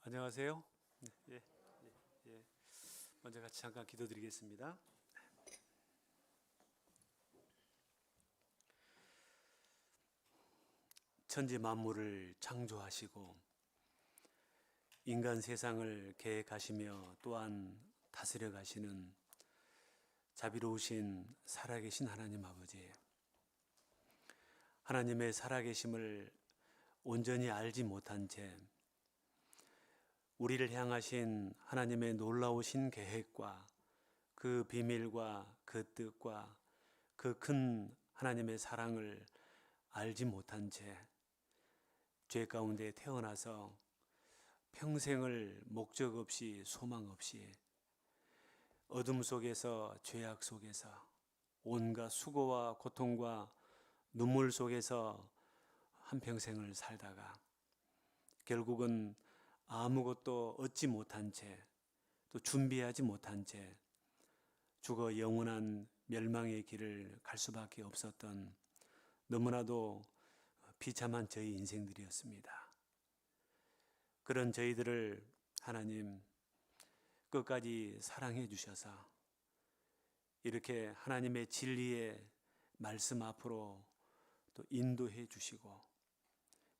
안녕하세요. 예, 예. 먼저 같이 잠깐 기도드리겠습니다. 천지 만물을 창조하시고 인간 세상을 계획하시며 또한 다스려 가시는 자비로우신 살아계신 하나님 아버지, 하나님의 살아계심을 온전히 알지 못한 채 우리를 향하신 하나님의 놀라우신 계획과 그 비밀과 그 뜻과 그 큰 하나님의 사랑을 알지 못한 채 죄 가운데 태어나서 평생을 목적 없이 소망 없이 어둠 속에서 죄악 속에서 온갖 수고와 고통과 눈물 속에서 한평생을 살다가 결국은 아무것도 얻지 못한 채 또 준비하지 못한 채 죽어 영원한 멸망의 길을 갈 수밖에 없었던 너무나도 비참한 저희 인생들이었습니다. 그런 저희들을 하나님 끝까지 사랑해 주셔서 이렇게 하나님의 진리의 말씀 앞으로 또 인도해 주시고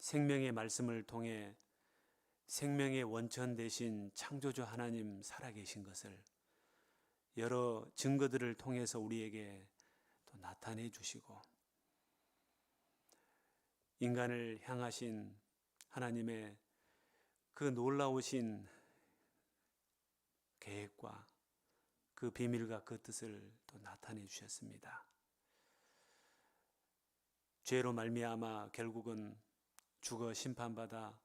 생명의 말씀을 통해 생명의 원천 되신 창조주 하나님 살아계신 것을 여러 증거들을 통해서 우리에게 또 나타내 주시고 인간을 향하신 하나님의 그 놀라우신 계획과 그 비밀과 그 뜻을 또 나타내 주셨습니다. 죄로 말미암아 결국은 죽어 심판받아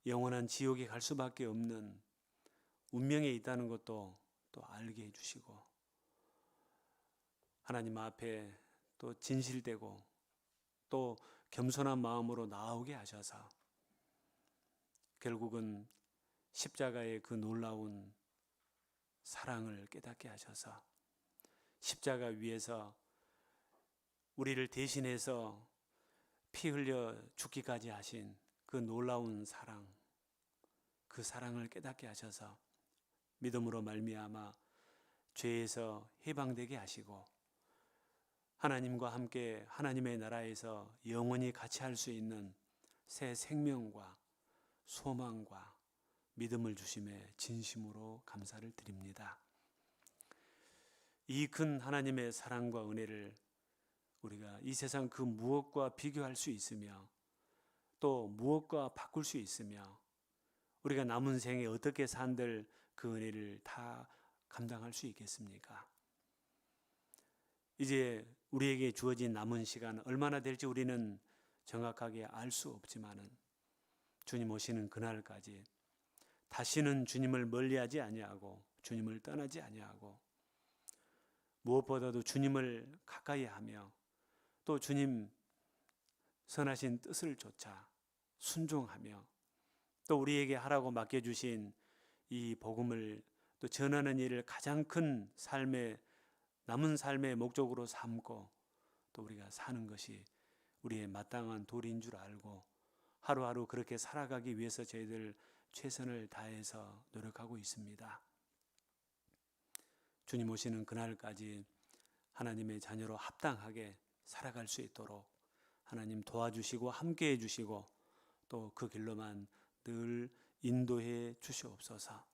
영원한 지옥에 갈 수밖에 없는 운명에 있다는 것도 또 알게 해주시고 하나님 앞에 또 진실되고 또 겸손한 마음으로 나오게 하셔서 결국은 십자가의 그 놀라운 사랑을 깨닫게 하셔서 십자가 위에서 우리를 대신해서 피 흘려 죽기까지 하신 그 놀라운 사랑, 그 사랑을 깨닫게 하셔서 믿음으로 말미암아 죄에서 해방되게 하시고 하나님과 함께 하나님의 나라에서 영원히 같이 할 수 있는 새 생명과 소망과 믿음을 주심에 진심으로 감사를 드립니다. 이 큰 하나님의 사랑과 은혜를 우리가 이 세상 그 무엇과 비교할 수 있으며 또 무엇과 바꿀 수 있으며 우리가 남은 생에 어떻게 산들 그 은혜를 다 감당할 수 있겠습니까? 이제 우리에게 주어진 남은 시간 얼마나 될지 우리는 정확하게 알 수 없지만은 주님 오시는 그날까지 다시는 주님을 멀리하지 아니하고 주님을 떠나지 아니하고 무엇보다도 주님을 가까이 하며 또 주님 선하신 뜻을 좇아 순종하며 또 우리에게 하라고 맡겨주신 이 복음을 또 전하는 일을 가장 큰 삶의 남은 삶의 목적으로 삼고 또 우리가 사는 것이 우리의 마땅한 도리인 줄 알고 하루하루 그렇게 살아가기 위해서 저희들 최선을 다해서 노력하고 있습니다. 주님 오시는 그날까지 하나님의 자녀로 합당하게 살아갈 수 있도록 하나님 도와주시고 함께해 주시고 또 그 길로만 늘 인도해 주시옵소서.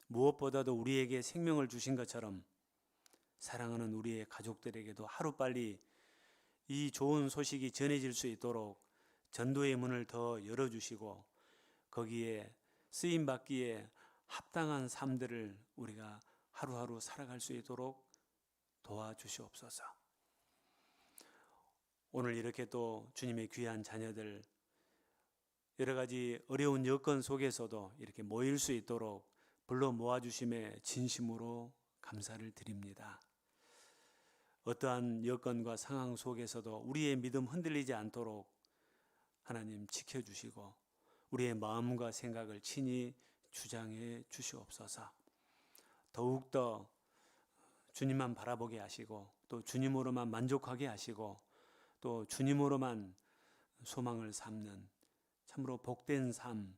무엇보다도 우리에게 생명을 주신 것처럼 사랑하는 우리의 가족들에게도 하루빨리 이 좋은 소식이 전해질 수 있도록 전도의 문을 더 열어주시고 거기에 쓰임받기에 합당한 삶들을 우리가 하루하루 살아갈 수 있도록 도와주시옵소서. 오늘 이렇게 또 주님의 귀한 자녀들 여러 가지 어려운 여건 속에서도 이렇게 모일 수 있도록 불러 모아주심에 진심으로 감사를 드립니다. 어떠한 여건과 상황 속에서도 우리의 믿음 흔들리지 않도록 하나님 지켜주시고 우리의 마음과 생각을 친히 주장해 주시옵소서. 더욱더 주님만 바라보게 하시고 또 주님으로만 만족하게 하시고 또 주님으로만 소망을 삼는 참으로 복된 삶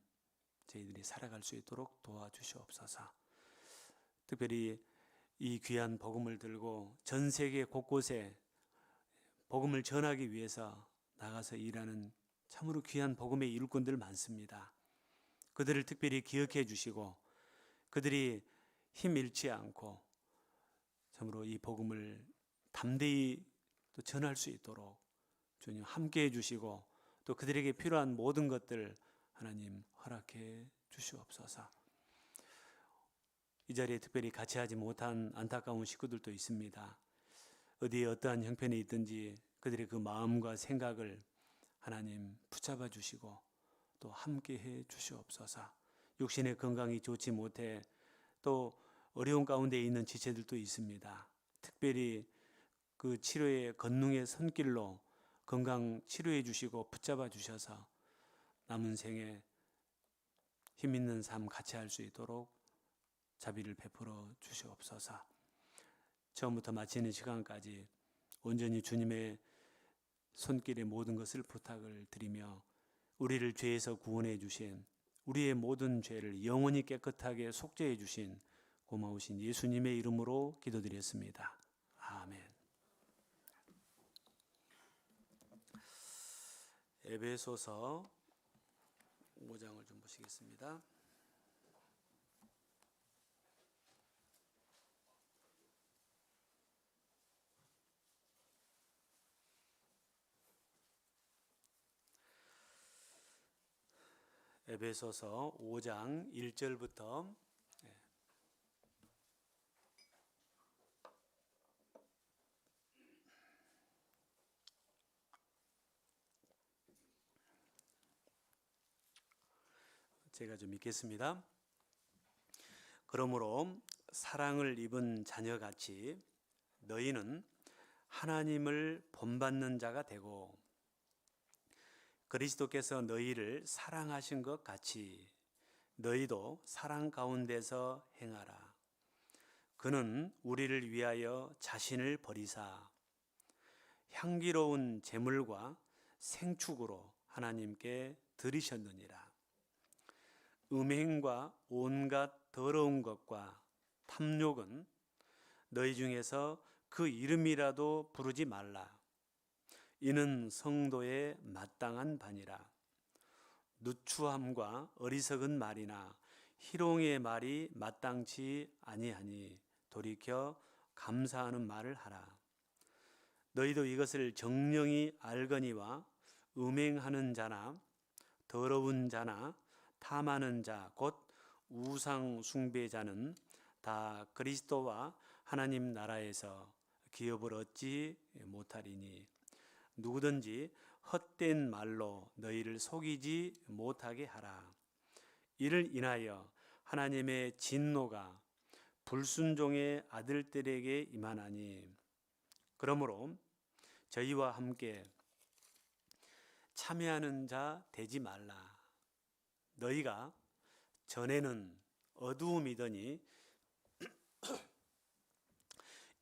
저희들이 살아갈 수 있도록 도와주시옵소서. 특별히 이 귀한 복음을 들고 전 세계 곳곳에 복음을 전하기 위해서 나가서 일하는 참으로 귀한 복음의 일꾼들 많습니다. 그들을 특별히 기억해 주시고 그들이 힘 잃지 않고 참으로 이 복음을 담대히 또 전할 수 있도록 주님 함께 해 주시고 또 그들에게 필요한 모든 것들 하나님 허락해 주시옵소서. 이 자리에 특별히 같이 하지 못한 안타까운 식구들도 있습니다. 어디에 어떠한 형편에 있든지 그들의 그 마음과 생각을 하나님 붙잡아 주시고 또 함께 해 주시옵소서. 육신의 건강이 좋지 못해 또 어려운 가운데 있는 지체들도 있습니다. 특별히 그 치료의 권능의 손길로 건강 치료해 주시고 붙잡아 주셔서 남은 생에 힘 있는 삶 같이 할 수 있도록 자비를 베풀어 주시옵소서. 처음부터 마치는 시간까지 온전히 주님의 손길의 모든 것을 부탁을 드리며 우리를 죄에서 구원해 주신 우리의 모든 죄를 영원히 깨끗하게 속죄해 주신 고마우신 예수님의 이름으로 기도드렸습니다. 아멘. 에베소서 5장을 좀 보시겠습니다. 에베소서 5장 1절부터 제가 좀 읽겠습니다. 그러므로 사랑을 입은 자녀같이 너희는 하나님을 본받는 자가 되고 그리스도께서 너희를 사랑하신 것 같이 너희도 사랑 가운데서 행하라. 그는 우리를 위하여 자신을 버리사 향기로운 제물과 생축으로 하나님께 드리셨느니라. 음행과 온갖 더러운 것과 탐욕은 너희 중에서 그 이름이라도 부르지 말라. 이는 성도의 마땅한 바니라. 누추함과 어리석은 말이나 희롱의 말이 마땅치 아니하니 돌이켜 감사하는 말을 하라. 너희도 이것을 정령이 알거니와 음행하는 자나 더러운 자나 탐하는 자 곧 우상 숭배자는 다 그리스도와 하나님 나라에서 기업을 얻지 못하리니 누구든지 헛된 말로 너희를 속이지 못하게 하라. 이를 인하여 하나님의 진노가 불순종의 아들들에게 임하나니 그러므로 저희와 함께 참여하는 자 되지 말라. 너희가 전에는 어두움이더니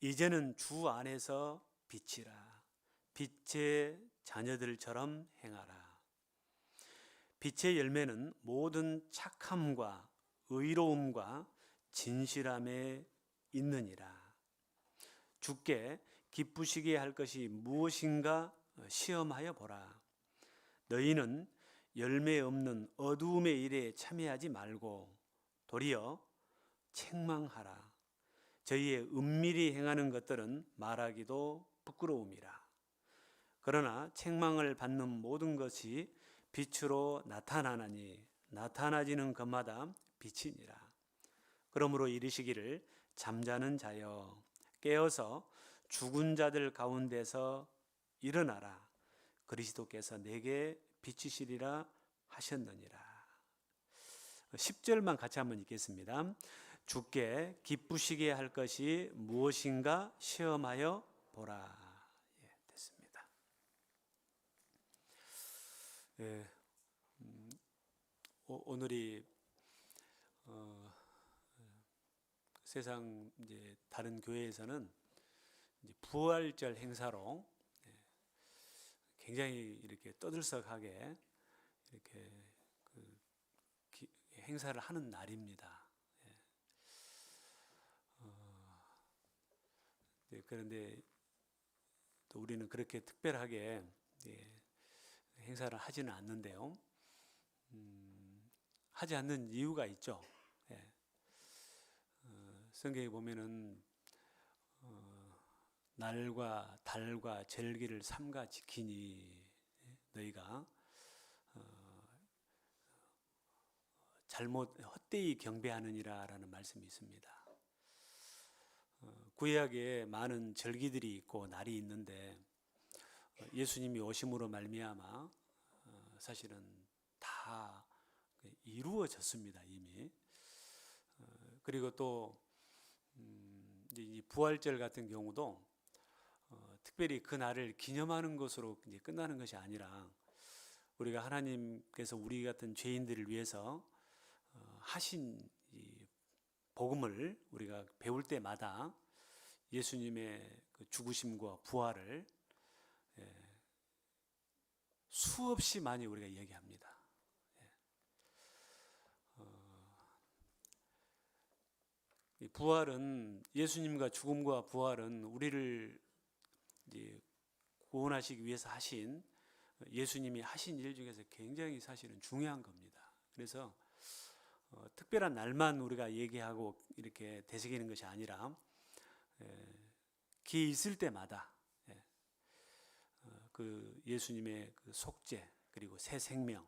이제는 주 안에서 빛이라. 빛의 자녀들처럼 행하라. 빛의 열매는 모든 착함과 의로움과 진실함에 있느니라. 주께 기쁘시게 할 것이 무엇인가 시험하여 보라. 너희는 열매 없는 어두움의 일에 참여하지 말고 도리어 책망하라. 저희의 은밀히 행하는 것들은 말하기도 부끄러움이라. 그러나 책망을 받는 모든 것이 빛으로 나타나나니 나타나지는 것마다 빛이니라. 그러므로 이르시기를 잠자는 자여 깨어서 죽은 자들 가운데서 일어나라. 그리스도께서 내게 비치시리라 하셨느니라. 10절만 같이 한번 읽겠습니다. 주께 기쁘시게 할 것이 무엇인가 시험하여 보라. 됐습니다. 오늘이 세상 이제 다른 교회에서는 이제 부활절 행사로 굉장히 이렇게 떠들썩하게 이렇게 행사를 하는 날입니다. 그런데 또 우리는 그렇게 특별하게 행사를 하지는 않는데요. 하지 않는 이유가 있죠. 성경에 보면은 날과 달과 절기를 삼가 지키니 너희가 잘못 헛되이 경배하느니라 라는 말씀이 있습니다. 구약에 많은 절기들이 있고 날이 있는데 예수님이 오심으로 말미암아 사실은 다 이루어졌습니다, 이미. 그리고 또 이 부활절 같은 경우도 특별히 그 날을 기념하는 것으로 이제 끝나는 것이 아니라 우리가 하나님께서 우리 같은 죄인들을 위해서 하신 이 복음을 우리가 배울 때마다 예수님의 그 죽으심과 부활을 수없이 많이 우리가 얘기합니다. 이 부활은 예수님과 죽음과 부활은 우리를 이제 구원하시기 위해서 하신 예수님이 하신 일 중에서 굉장히 사실은 중요한 겁니다. 그래서 특별한 날만 우리가 얘기하고 이렇게 되새기는 것이 아니라 기회 있을 때마다 그 예수님의 그 속죄 그리고 새 생명,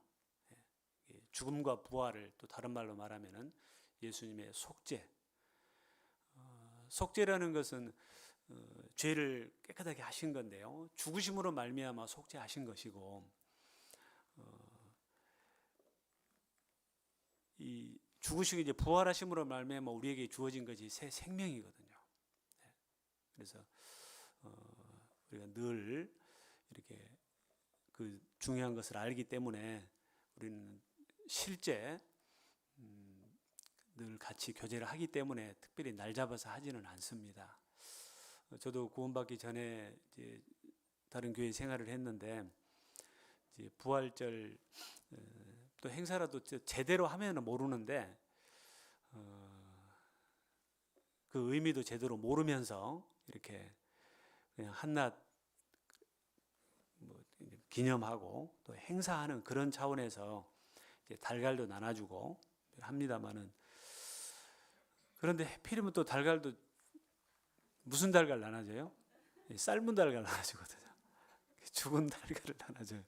죽음과 부활을 또 다른 말로 말하면은 예수님의 속죄. 속죄라는 것은 죄를 깨끗하게 하신 건데요. 죽으심으로 말미암아 속죄하신 것이고 이 죽으시고 이제 부활하심으로 말미암아 우리에게 주어진 것이 새 생명이거든요. 그래서 우리가 늘 이렇게 그 중요한 것을 알기 때문에 우리는 실제 늘 같이 교제를 하기 때문에 특별히 날 잡아서 하지는 않습니다. 저도 구원받기 전에 이제 다른 교회 생활을 했는데 이제 부활절 또 행사라도 제대로 하면은 모르는데 그 의미도 제대로 모르면서 이렇게 그냥 한낱 뭐 기념하고 또 행사하는 그런 차원에서 이제 달걀도 나눠주고 합니다만은 그런데 하필이면 또 달걀도 무슨 달걀 나눠줘요? 삶은 달걀 나눠주거든요. 죽은 달걀을 나눠줘요.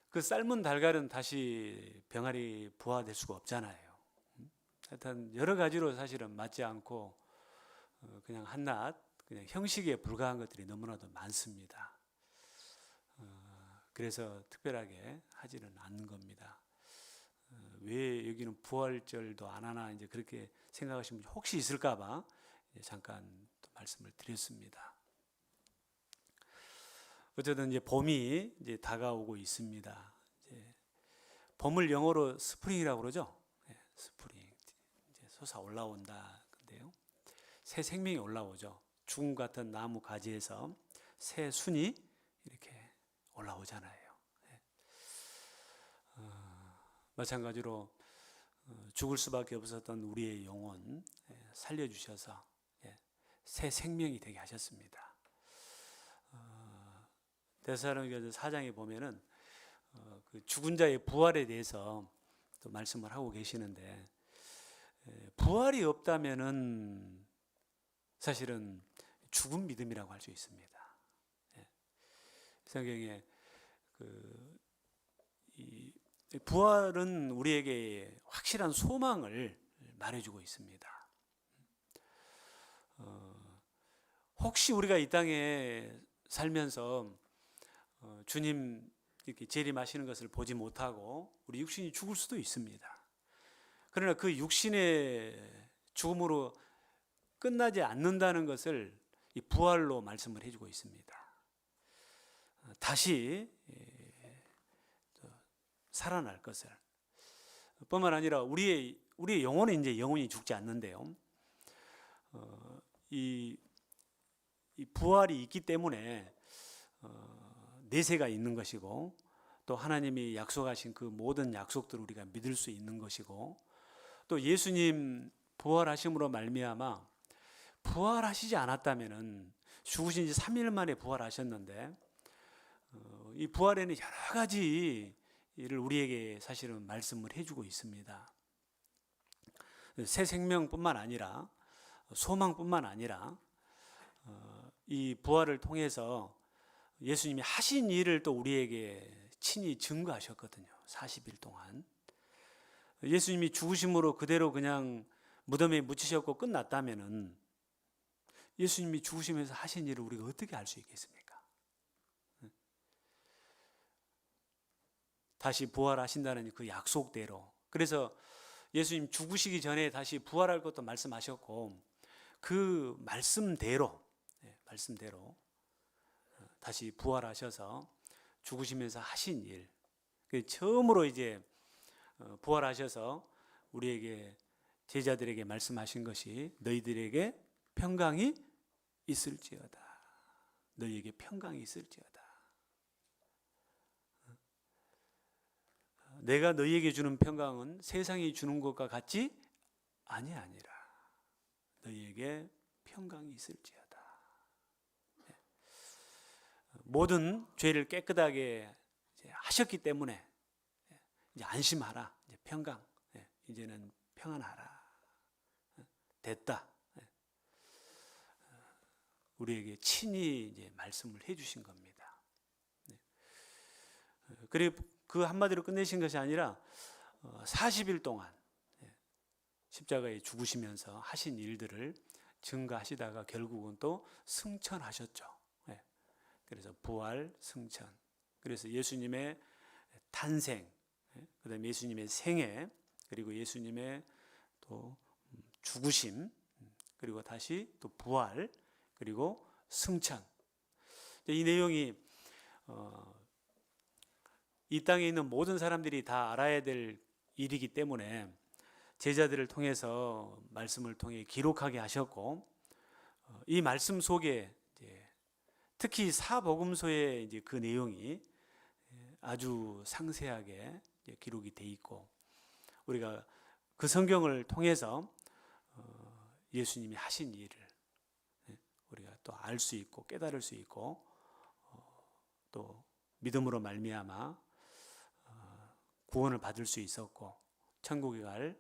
그 삶은 달걀은 다시 병아리 부화될 수가 없잖아요. 하여튼 여러 가지로 사실은 맞지 않고 그냥 한낱 그냥 형식에 불과한 것들이 너무나도 많습니다. 그래서 특별하게 하지는 않는 겁니다. 왜 여기는 부활절도 안 하나 이제 그렇게 생각하시는 분이 혹시 있을까봐 잠깐 또 말씀을 드렸습니다. 어쨌든 이제 봄이 이제 다가오고 있습니다. 이제 봄을 영어로 스프링이라고 그러죠. 스프링 이제 솟아 올라온다. 근데요, 새 생명이 올라오죠. 죽음 같은 나무 가지에서 새 순이 이렇게 올라오잖아요. 마찬가지로 죽을 수밖에 없었던 우리의 영혼 살려주셔서 새 생명이 되게 하셨습니다. 데살로니가서 4장에 보면은 그 죽은 자의 부활에 대해서 또 말씀을 하고 계시는데 부활이 없다면은 사실은 죽은 믿음이라고 할 수 있습니다. 성경에 이 부활은 우리에게 확실한 소망을 말해주고 있습니다. 혹시 우리가 이 땅에 살면서 주님 이렇게 재림하시는 것을 보지 못하고 우리 육신이 죽을 수도 있습니다. 그러나 그 육신의 죽음으로 끝나지 않는다는 것을 이 부활로 말씀을 해주고 있습니다. 다시 살아날 것을. 뿐만 아니라 우리의 영혼은 이제 영원히 죽지 않는데요. 이 부활이 있기 때문에 내세가 있는 것이고 또 하나님이 약속하신 그 모든 약속들을 우리가 믿을 수 있는 것이고, 또 예수님 부활하심으로 말미암아 부활하시지 않았다면은, 죽으신 지 3일 만에 부활하셨는데 이 부활에는 여러 가지 를 우리에게 사실은 말씀을 해주고 있습니다. 새 생명뿐만 아니라, 소망뿐만 아니라 이 부활을 통해서 예수님이 하신 일을 또 우리에게 친히 증거하셨거든요. 40일 동안 예수님이 죽으심으로 그대로 그냥 무덤에 묻히셨고 끝났다면은, 예수님이 죽으시면서 하신 일을 우리가 어떻게 알 수 있겠습니까? 다시 부활하신다는 그 약속대로. 그래서 예수님 죽으시기 전에 다시 부활할 것도 말씀하셨고, 그 말씀대로 다시 부활하셔서 죽으시면서 하신 일, 처음으로 이제 부활하셔서 우리에게, 제자들에게 말씀하신 것이 너희들에게 평강이 있을지어다. 너희에게 평강이 있을지어다. 내가 너희에게 주는 평강은 세상이 주는 것과 같지 아니하니라. 너희에게 평강이 있을지어다. 모든 죄를 깨끗하게 하셨기 때문에 이제 안심하라. 이제 평강. 이제는 평안하라. 됐다. 우리에게 친히 이제 말씀을 해주신 겁니다. 그리고 그 한마디로 끝내신 것이 아니라 40일 동안 십자가에 죽으시면서 하신 일들을 증거하시다가 결국은 또 승천하셨죠. 그래서 부활, 승천. 그래서 예수님의 탄생, 그다음에 예수님의 생애, 그리고 예수님의 또 죽으심, 그리고 다시 또 부활, 그리고 승천. 이 내용이 이 땅에 있는 모든 사람들이 다 알아야 될 일이기 때문에 제자들을 통해서 말씀을 통해 기록하게 하셨고, 이 말씀 속에 특히 사복음서의 이제 그 내용이 아주 상세하게 기록이 돼 있고, 우리가 그 성경을 통해서 예수님이 하신 일을 우리가 또 알 수 있고 깨달을 수 있고, 또 믿음으로 말미암아 구원을 받을 수 있었고, 천국에 갈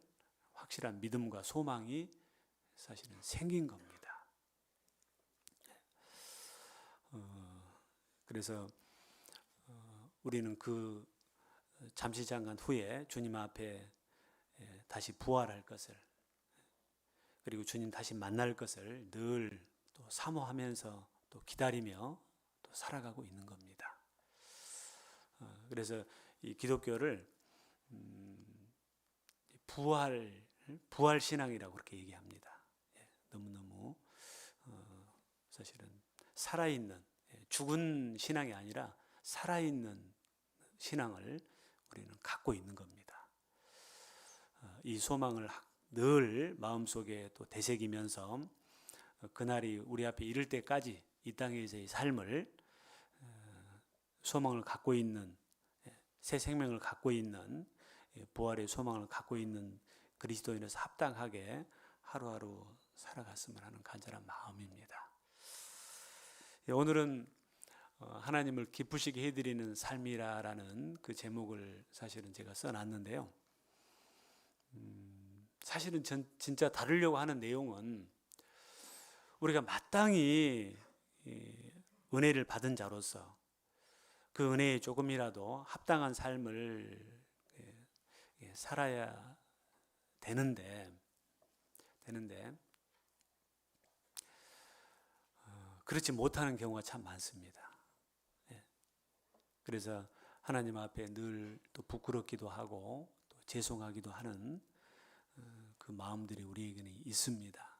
확실한 믿음과 소망이 사실은 생긴 겁니다. 그래서 우리는 그 잠시 잠깐 후에 주님 앞에 다시 부활할 것을, 그리고 주님 다시 만날 것을 늘 또 사모하면서 또 기다리며 또 살아가고 있는 겁니다. 그래서 이 기독교를 부활 신앙이라고 그렇게 얘기합니다. 너무너무 사실은 살아있는, 죽은 신앙이 아니라 살아있는 신앙을 우리는 갖고 있는 겁니다. 이 소망을 늘 마음속에 또 되새기면서 그날이 우리 앞에 이를 때까지 이 땅에서의 삶을 소망을 갖고 있는, 새 생명을 갖고 있는, 부활의 소망을 갖고 있는 그리스도인에서 합당하게 하루하루 살아갔으면 하는 간절한 마음입니다. 오늘은 하나님을 기쁘시게 해드리는 삶이라는 그 제목을 사실은 제가 써놨는데요. 사실은 진짜 다루려고 하는 내용은 우리가 마땅히 은혜를 받은 자로서 그 은혜에 조금이라도 합당한 삶을 살아야 되는데 그렇지 못하는 경우가 참 많습니다. 그래서 하나님 앞에 늘 또 부끄럽기도 하고 또 죄송하기도 하는 그 마음들이 우리에게는 있습니다.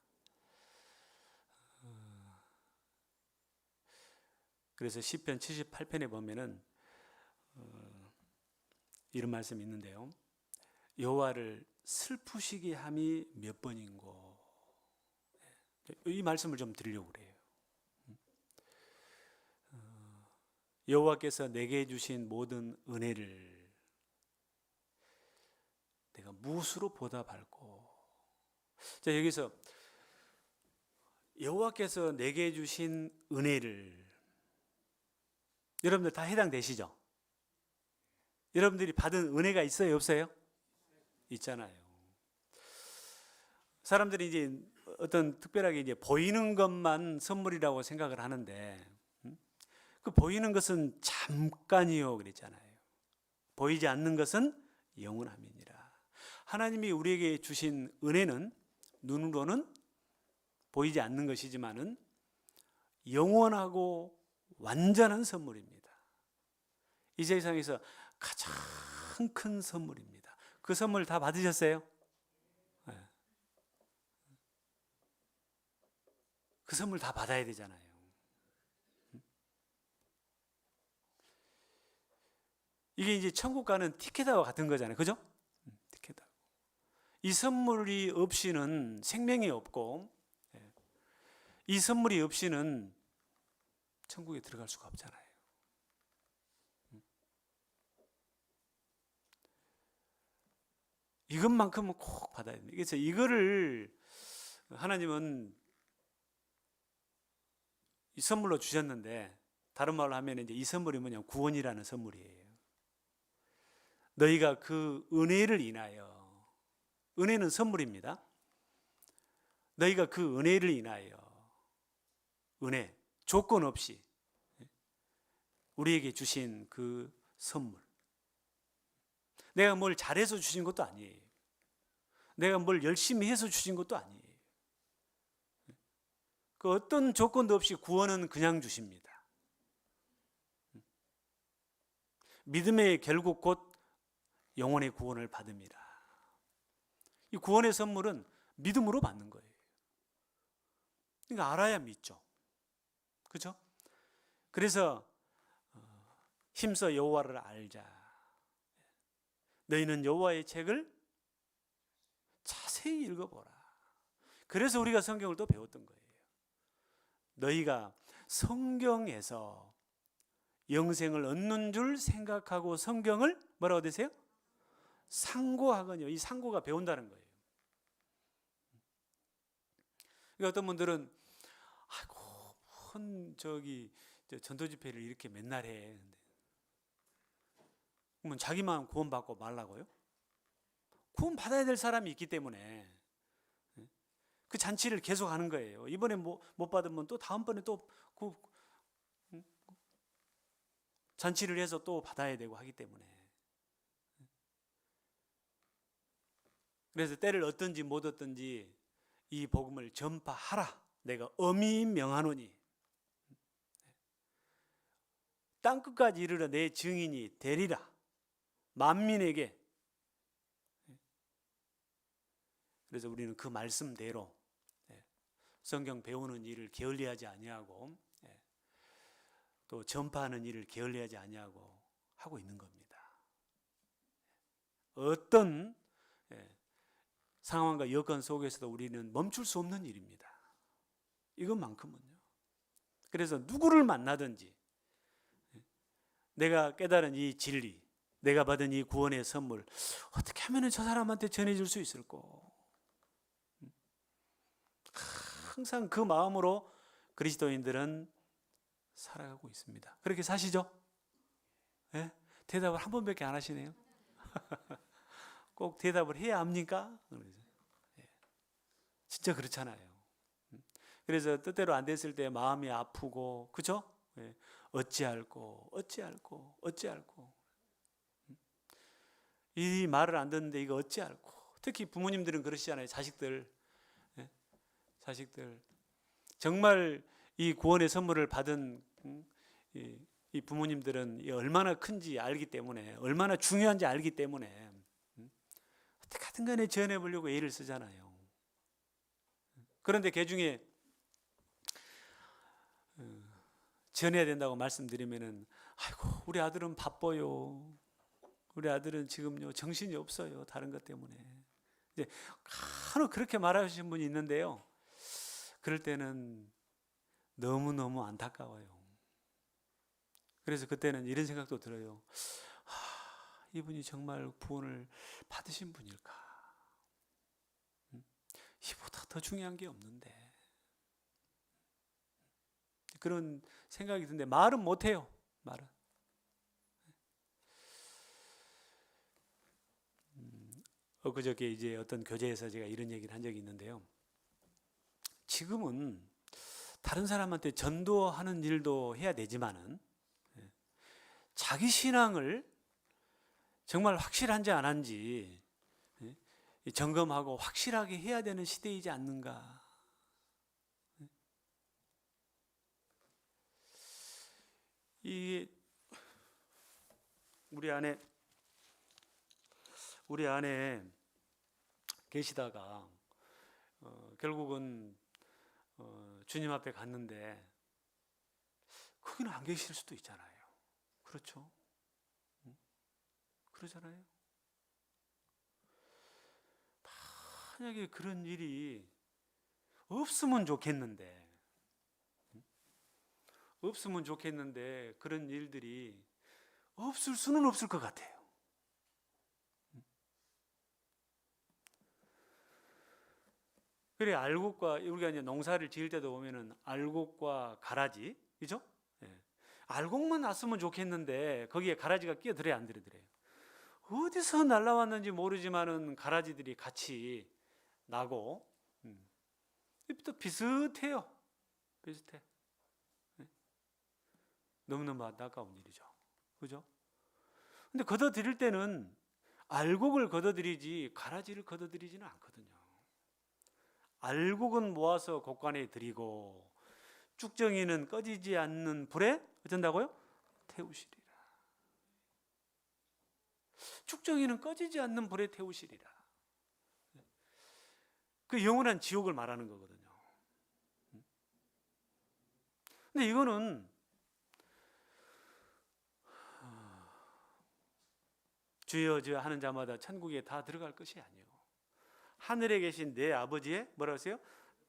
그래서 시편 78편에 보면은 이런 말씀이 있는데요. 여호와를 슬프시게 함이 몇 번인고. 이 말씀을 좀 드리려고 그래요. 여호와께서 내게 주신 모든 은혜를 내가 무엇으로 보답할꼬. 자, 여기서 여호와께서 내게 주신 은혜를, 여러분들 다 해당되시죠? 여러분들이 받은 은혜가 있어요, 없어요? 있잖아요. 사람들이 이제 어떤 특별하게 이제 보이는 것만 선물이라고 생각을 하는데, 그 보이는 것은 잠깐이요 그랬잖아요. 보이지 않는 것은 영원함이니라. 하나님이 우리에게 주신 은혜는 눈으로는 보이지 않는 것이지만은 영원하고 완전한 선물입니다. 이 세상에서 가장 큰 선물입니다. 그 선물 다 받으셨어요? 네. 그 선물 다 받아야 되잖아요. 이게 이제 천국 가는 티켓하고 같은 거잖아요. 그죠? 티켓하고. 이 선물이 없이는 생명이 없고, 이 선물이 없이는 천국에 들어갈 수가 없잖아요. 이것만큼은 꼭 받아야 됩니다. 그래서 이거를 하나님은 이 선물로 주셨는데, 다른 말로 하면 이제 이 선물이 뭐냐, 구원이라는 선물이에요. 너희가 그 은혜를 인하여, 은혜는 선물입니다. 너희가 그 은혜를 인하여, 은혜, 조건 없이 우리에게 주신 그 선물, 내가 뭘 잘해서 주신 것도 아니에요. 내가 뭘 열심히 해서 주신 것도 아니에요. 그 어떤 조건도 없이 구원은 그냥 주십니다. 믿음의 결국 곧 영혼의 구원을 받음이라. 이 구원의 선물은 믿음으로 받는 거예요. 그러니까 알아야 믿죠. 그렇죠? 그래서 힘써 여호와를 알자. 너희는 여호와의 책을 자세히 읽어보라. 그래서 우리가 성경을 또 배웠던 거예요. 너희가 성경에서 영생을 얻는 줄 생각하고 성경을 뭐라고 되세요? 상고하거니와. 이 상고가 배운다는 거예요. 그러니까 어떤 분들은 아이고 뭔 저기 전도 집회를 이렇게 맨날 해. 그러면 자기만 구원받고 말라고요? 구원받아야 될 사람이 있기 때문에 그 잔치를 계속 하는 거예요. 이번에 못 받으면 또 다음번에 또 그 잔치를 해서 또 받아야 되고 하기 때문에. 그래서 때를 얻든지 못 얻든지 이 복음을 전파하라. 내가 엄히 명하노니 땅끝까지 이르러 내 증인이 되리라. 만민에게. 그래서 우리는 그 말씀대로 성경 배우는 일을 게을리하지 아니하고 또 전파하는 일을 게을리하지 아니하고 하고 있는 겁니다. 어떤 상황과 여건 속에서도 우리는 멈출 수 없는 일입니다. 이것만큼은요. 그래서 누구를 만나든지 내가 깨달은 이 진리, 내가 받은 이 구원의 선물, 어떻게 하면 저 사람한테 전해줄 수 있을까? 항상 그 마음으로 그리스도인들은 살아가고 있습니다. 그렇게 사시죠? 네? 대답을 한 번밖에 안 하시네요. 꼭 대답을 해야 합니까? 진짜 그렇잖아요. 그래서 뜻대로 안 됐을 때 마음이 아프고, 그죠? 어찌할꼬, 어찌할꼬, 어찌할꼬. 이 말을 안 듣는데 이거 어찌할꼬. 특히 부모님들은 그러시잖아요. 자식들 정말 이 구원의 선물을 받은 이 부모님들은 얼마나 큰지 알기 때문에, 얼마나 중요한지 알기 때문에 어떻게든 간에 전해보려고 애를 쓰잖아요. 그런데 그 중에 전해야 된다고 말씀드리면은, 아이고 우리 아들은 바빠요. 우리 아들은 지금요 정신이 없어요. 다른 것 때문에. 이제 간혹 그렇게 말하시는 분이 있는데요. 그럴 때는 너무너무 안타까워요. 그래서 그때는 이런 생각도 들어요. 이분이 정말 구원을 받으신 분일까? 이보다 더 중요한 게 없는데. 그런 생각이 드는데 말은 못해요. 말은. 그저께 이제 어떤 교제에서 제가 이런 얘기를 한 적이 있는데요. 지금은 다른 사람한테 전도하는 일도 해야 되지만은 자기 신앙을 정말 확실한지 안 한지 점검하고 확실하게 해야 되는 시대이지 않는가. 이 우리 안에 계시다가 결국은 주님 앞에 갔는데 거기는 안 계실 수도 있잖아요. 그렇죠? 그러잖아요. 만약에 그런 일이 없으면 좋겠는데 그런 일들이 없을 수는 없을 것 같아요. 그래, 알곡과, 우리가 이제 농사를 지을 때도 보면은 알곡과 가라지, 그죠? 예. 알곡만 났으면 좋겠는데 거기에 가라지가 끼어들어야 안 들어들어요. 어디서 날라왔는지 모르지만은 가라지들이 같이 나고, 또 비슷해요. 비슷해. 예. 너무너무 안타까운 일이죠. 그죠? 근데 걷어들일 때는 알곡을 걷어들이지 가라지를 걷어들이지는 않거든요. 알곡은 모아서 곡간에 들이고 쭉정이는 꺼지지 않는 불에 어쩐다고요? 태우시리라. 쭉정이는 꺼지지 않는 불에 태우시리라. 그 영원한 지옥을 말하는 거거든요. 근데 이거는 주여 주여 하는 자마다 천국에 다 들어갈 것이 아니에요. 하늘에 계신 내 아버지의 뭐라고 하세요?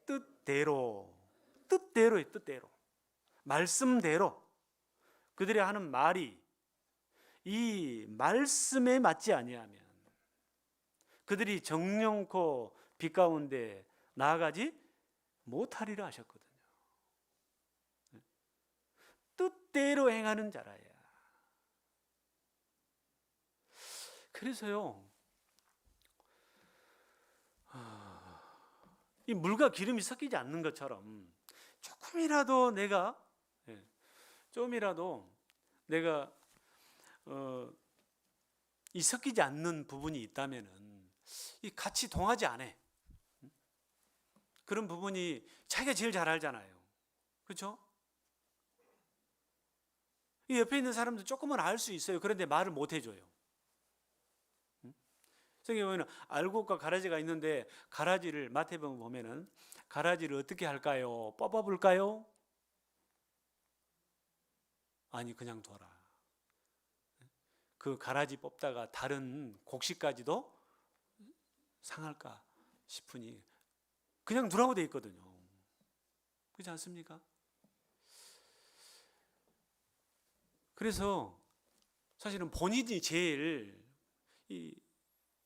뜻대로 말씀대로 그들이 하는 말이 이 말씀에 맞지 아니하면 그들이 정령코 빛 가운데 나아가지 못하리라 하셨거든요. 뜻대로 행하는 자라야. 그래서요, 이 물과 기름이 섞이지 않는 것처럼 조금이라도 내가 이 섞이지 않는 부분이 있다면은 이 같이 동하지 않아. 그런 부분이 자기가 제일 잘 알잖아요. 그렇죠? 이 옆에 있는 사람도 조금은 알 수 있어요. 그런데 말을 못 해줘요. 성경에 보면 알곡과 가라지가 있는데 가라지를 마태복음 보면은 가라지를 어떻게 할까요? 뽑아볼까요? 아니 그냥 둬라. 그 가라지 뽑다가 다른 곡식까지도 상할까 싶으니 그냥 두라고 돼 있거든요. 그렇지 않습니까? 그래서 사실은 본인이 제일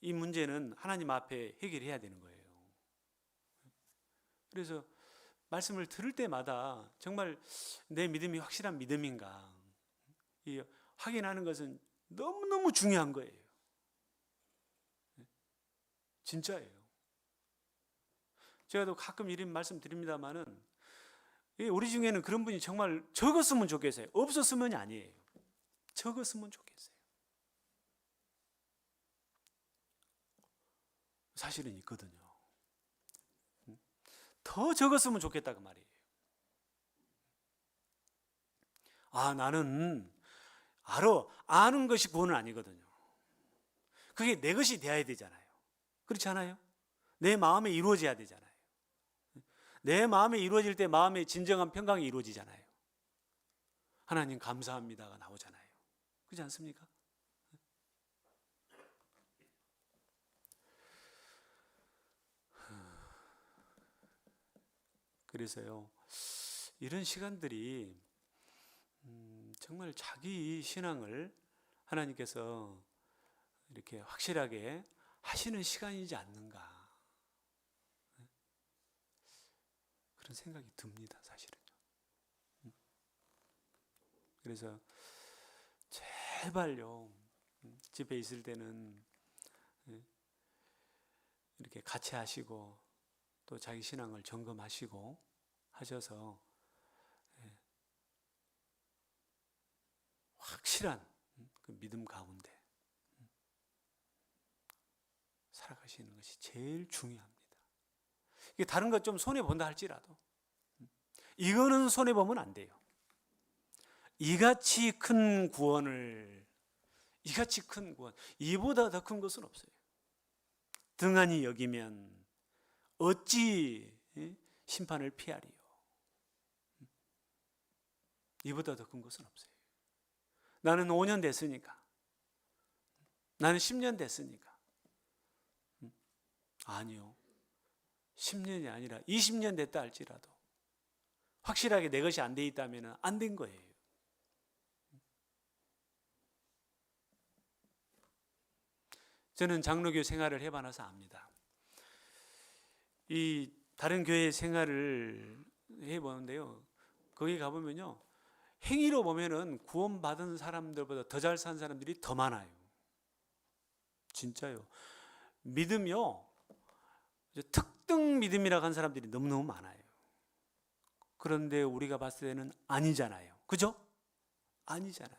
이 문제는 하나님 앞에 해결해야 되는 거예요. 그래서 말씀을 들을 때마다 정말 내 믿음이 확실한 믿음인가 이 확인하는 것은 너무너무 중요한 거예요. 진짜예요. 제가 또 가끔 이런 말씀 드립니다만은 우리 중에는 그런 분이 정말 적었으면 좋겠어요. 없었으면 아니에요. 적었으면 좋겠어요. 사실은 있거든요. 더 적었으면 좋겠다 그 말이에요. 나는 아는 것이 구원은 아니거든요. 그게 내 것이 돼야 되잖아요. 그렇지 않아요? 내 마음에 이루어져야 되잖아요. 내 마음에 이루어질 때 마음의 진정한 평강이 이루어지잖아요. 하나님 감사합니다가 나오잖아요. 그렇지 않습니까? 그래서요, 이런 시간들이 정말 자기 신앙을 하나님께서 이렇게 확실하게 하시는 시간이지 않는가, 그런 생각이 듭니다, 사실은요. 그래서 제발요, 집에 있을 때는 이렇게 같이 하시고 또 자기 신앙을 점검하시고 하셔서 확실한 그 믿음 가운데 살아가시는 것이 제일 중요합니다. 이게 다른 것 좀 손해본다 할지라도 이거는 손해보면 안 돼요. 이같이 큰 구원, 이보다 더 큰 것은 없어요. 등한히 여기면 어찌 심판을 피하리요. 이보다 더 큰 것은 없어요. 나는 5년 됐으니까, 나는 10년 됐으니까. 아니요, 10년이 아니라 20년 됐다 할지라도 확실하게 내 것이 안 돼 있다면 안 된 거예요. 저는 장로교 생활을 해봐서 압니다. 이 다른 교회 생활을 해보는데요, 거기 가보면요, 행위로 보면은 구원받은 사람들보다 더 잘 산 사람들이 더 많아요. 진짜요. 믿음이요, 특등 믿음이라고 한 사람들이 너무너무 많아요. 그런데 우리가 봤을 때는 아니잖아요. 그죠? 아니잖아요.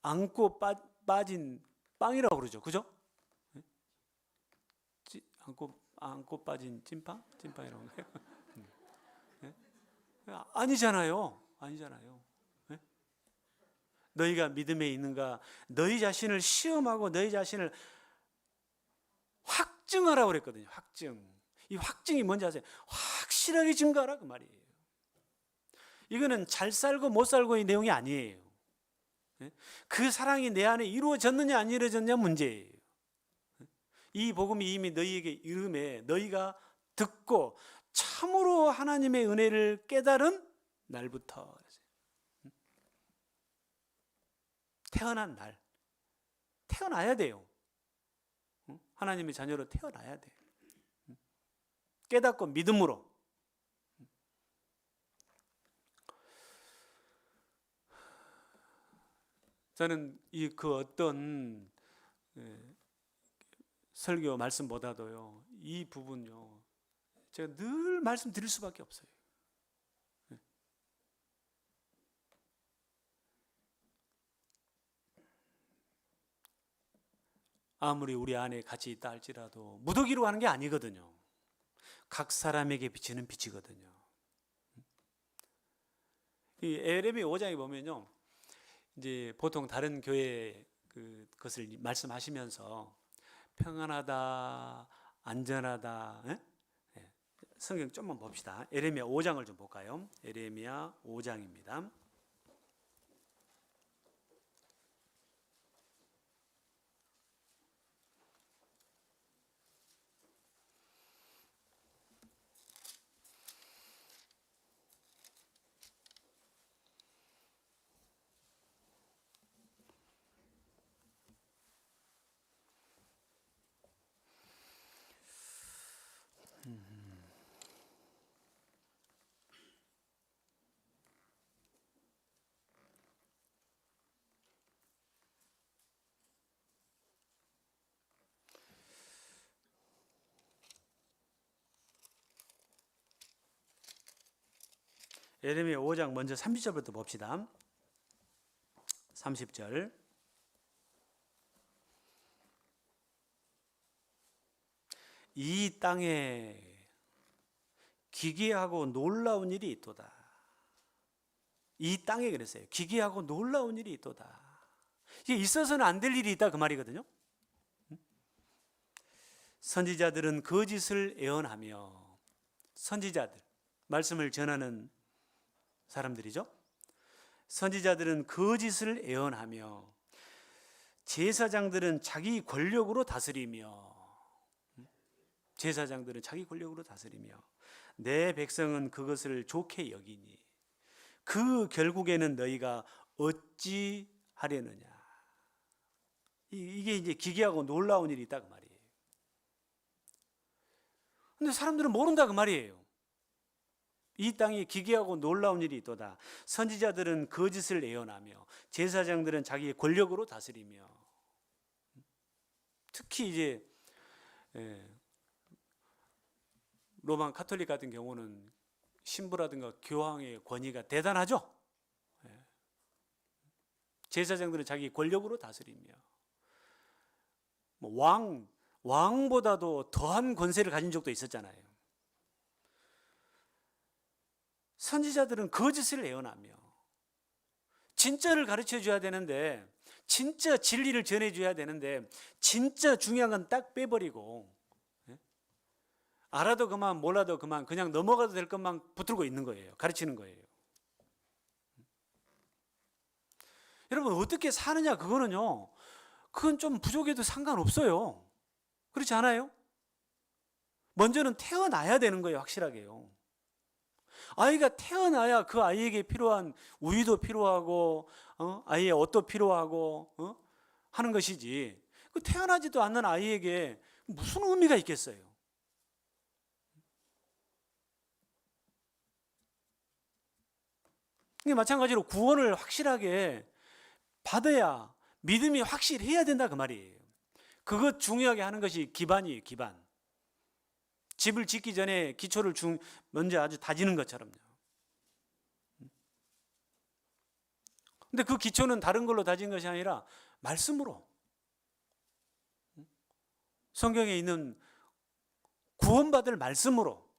안고 빠진 빵이라고 그러죠. 그죠? 안고 빠진 찐빵? 찐빵이라고 해요. 아니잖아요. 너희가 믿음에 있는가? 너희 자신을 시험하고 너희 자신을 확증하라고 그랬거든요. 확증. 이 확증이 뭔지 아세요? 확실하게 증거하라 그 말이에요. 이거는 잘 살고 못 살고의 내용이 아니에요. 그 사랑이 내 안에 이루어졌느냐 안 이루어졌느냐 문제예요. 이 복음이 이미 너희에게 이름에 너희가 듣고 참으로 하나님의 은혜를 깨달은 날부터, 태어난 날, 태어나야 돼요. 하나님의 자녀로 태어나야 돼요. 깨닫고 믿음으로. 저는 그 어떤 설교 말씀보다도요, 이 부분요, 제가 늘 말씀드릴 수밖에 없어요. 아무리 우리 안에 같이 있다 할지라도 무더기로 하는 게 아니거든요. 각 사람에게 비치는 빛이거든요. 이 에레미야 5장에 보면요, 이제 보통 다른 교회 그것을 말씀하시면서 평안하다, 안전하다, 성경 좀만 봅시다. 에레미야 5장을 좀 볼까요? 에레미야 5장입니다. 에레미야 5장 먼저 30절부터 봅시다. 30절. 이 땅에 기괴하고 놀라운 일이 있도다. 이 땅에 그랬어요. 기괴하고 놀라운 일이 있도다. 이게 있어서는 안 될 일이 있다 그 말이거든요. 선지자들은 거짓을 애언하며, 선지자들, 말씀을 전하는 사람들이죠. 선지자들은 거짓을 애언하며, 제사장들은 자기 권력으로 다스리며, 내 백성은 그것을 좋게 여기니 그 결국에는 너희가 어찌 하려느냐. 이게 이제 기괴하고 놀라운 일이 있다 그 말이에요. 근데 사람들은 모른다 그 말이에요. 이 땅에 기괴하고 놀라운 일이 있도다. 선지자들은 거짓을 예언하며 제사장들은 자기의 권력으로 다스리며. 특히 이제 로마 카톨릭 같은 경우는 신부라든가 교황의 권위가 대단하죠. 제사장들은 자기 권력으로 다스리며 왕보다도 더한 권세를 가진 적도 있었잖아요. 선지자들은 거짓을 예언하며 진짜를 가르쳐 줘야 되는데, 진짜 진리를 전해 줘야 되는데 진짜 중요한 건 딱 빼버리고 알아도 그만 몰라도 그만 그냥 넘어가도 될 것만 붙들고 있는 거예요. 가르치는 거예요. 여러분 어떻게 사느냐 그거는요, 그건 좀 부족해도 상관없어요. 그렇지 않아요? 먼저는 태어나야 되는 거예요. 확실하게요. 아이가 태어나야 그 아이에게 필요한 우유도 필요하고 아이의 옷도 필요하고 하는 것이지, 그 태어나지도 않는 아이에게 무슨 의미가 있겠어요? 이게 마찬가지로 구원을 확실하게 받아야 믿음이 확실해야 된다 그 말이에요. 그것 중요하게 하는 것이 기반이에요. 기반. 집을 짓기 전에 기초를 먼저 아주 다지는 것처럼요. 근데 그 기초는 다른 걸로 다진 것이 아니라 말씀으로, 성경에 있는 구원받을 말씀으로.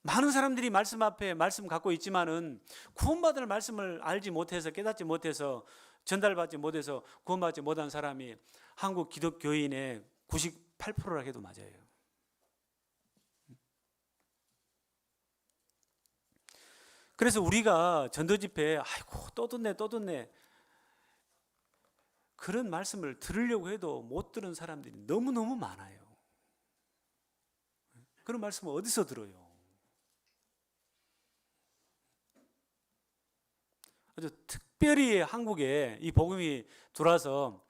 많은 사람들이 말씀 앞에 말씀 갖고 있지만은 구원받을 말씀을 알지 못해서, 깨닫지 못해서, 전달받지 못해서 구원받지 못한 사람이 한국 기독교인의 98%라 해도 맞아요. 그래서 우리가 전도 집회에 아이고 또 듣네 그런 말씀을 들으려고 해도 못 들은 사람들이 너무너무 많아요. 그런 말씀을 어디서 들어요? 아주 특별히 한국에 이 복음이 들어와서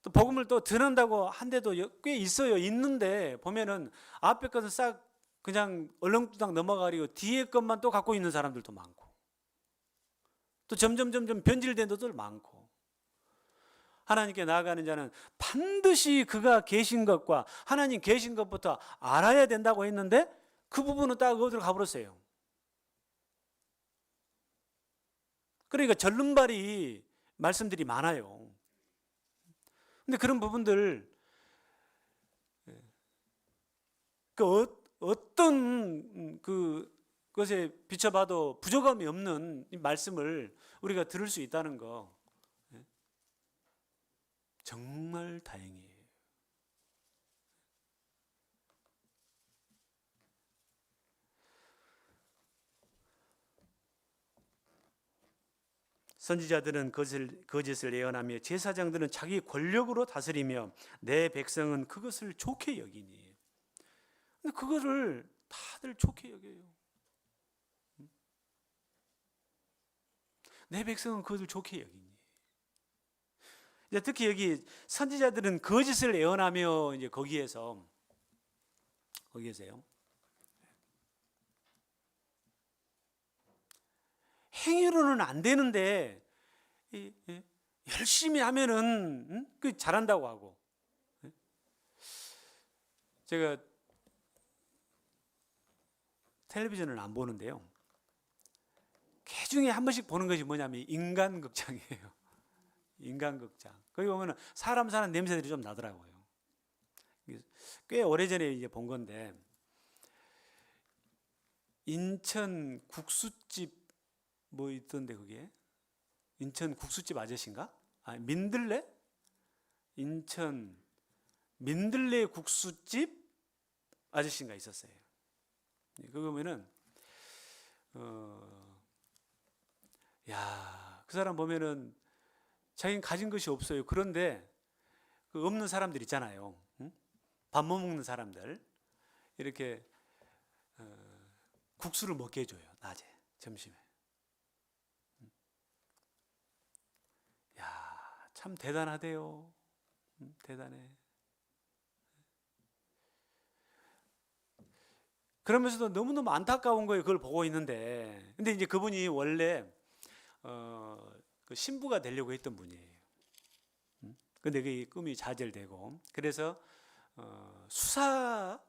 또 복음을 또 전한다고 한 데도 꽤 있어요. 있는데 보면은 앞에 것은 싹 그냥 얼렁뚱땅 넘어가리고 뒤에 것만 또 갖고 있는 사람들도 많고, 또 점점 변질된 데도 많고. 하나님께 나아가는 자는 반드시 그가 계신 것과 하나님 계신 것부터 알아야 된다고 했는데 그 부분은 딱 어디로 가버렸어요. 그러니까 절름발이 말씀들이 많아요. 근데 그런 부분들 어떤 그것에 비춰봐도 부족함이 없는 이 말씀을 우리가 들을 수 있다는 거 정말 다행이에요. 선지자들은 거짓을 예언하며 제사장들은 자기 권력으로 다스리며 내 백성은 그것을 좋게 여기니. 근데 그거를 다들 좋게 여겨요. 내 백성은 그것을 좋게 여기니. 이제 특히 여기 선지자들은 거짓을 예언하며 이제 거기에서요. 행위로는 안 되는데 열심히 하면은 그 잘한다고 하고. 제가 텔레비전을 안 보는데요, 개중에 한 번씩 보는 것이 뭐냐면 인간극장이에요. 인간극장. 거기 보면은 사람 사는 냄새들이 좀 나더라고요. 꽤 오래전에 이제 본 건데, 인천 국수집 뭐 있던데, 그게 인천 국수집 아저씨인가? 민들레? 인천 민들레 국수집 아저씨인가 있었어요. 그거 보면은 그 사람 보면은 자기는 가진 것이 없어요. 그런데 그 없는 사람들 있잖아요. 밥 못 먹는 사람들, 이렇게 국수를 먹게 해줘요. 낮에, 점심에. 야, 참 대단하대요. 대단해. 그러면서도 너무너무 안타까운 거예요. 그걸 보고 있는데. 근데 이제 그분이 원래 그 신부가 되려고 했던 분이에요. 근데 그 꿈이 좌절되고, 그래서 수사라고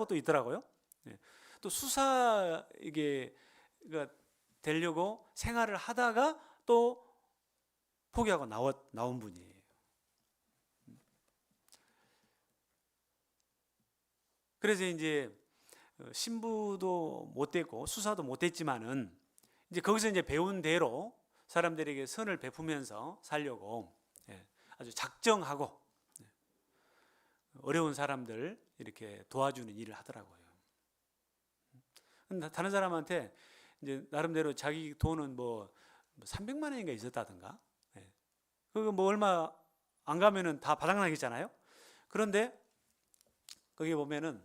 또 있더라고요. 예. 또 수사 이게 그러니까 되려고 생활을 하다가 또 포기하고 나온 분이에요. 그래서 이제 신부도 못 됐고 수사도 못 됐지만은 이제 거기서 이제 배운 대로 사람들에게 선을 베푸면서 살려고 아주 작정하고 어려운 사람들 이렇게 도와주는 일을 하더라고요. 다른 사람한테 이제 나름대로 자기 돈은 뭐 300만 원인가 있었다든가, 그거 뭐 얼마 안 가면은 다 바닥나겠잖아요. 그런데 거기 보면은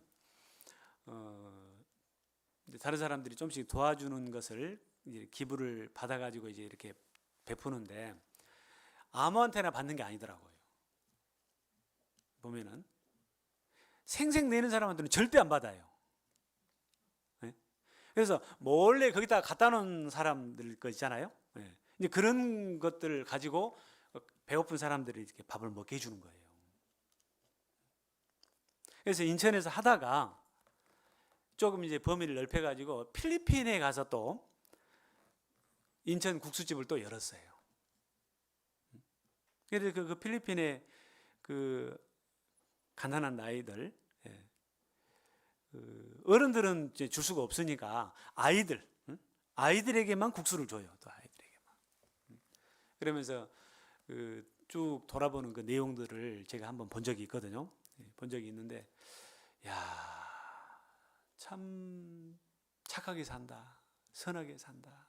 다른 사람들이 좀씩 도와주는 것을 이제 기부를 받아가지고 이제 이렇게 베푸는데 아무한테나 받는 게 아니더라고요. 보면은 생색 내는 사람한테는 절대 안 받아요. 그래서 몰래 거기다 갖다 놓은 사람들 거 있잖아요. 이제 그런 것들을 가지고 배고픈 사람들이 이렇게 밥을 먹게 해주는 거예요. 그래서 인천에서 하다가 조금 이제 범위를 넓혀가지고 필리핀에 가서 또 인천 국수집을 또 열었어요. 그래서 그 필리핀의 그 가난한 아이들, 어른들은 이제 줄 수가 없으니까 아이들에게만 국수를 줘요. 또 아이들에게만. 그러면서 쭉 돌아보는 그 내용들을 제가 한번 본 적이 있거든요. 본 적이 있는데, 야, 참 착하게 산다, 선하게 산다.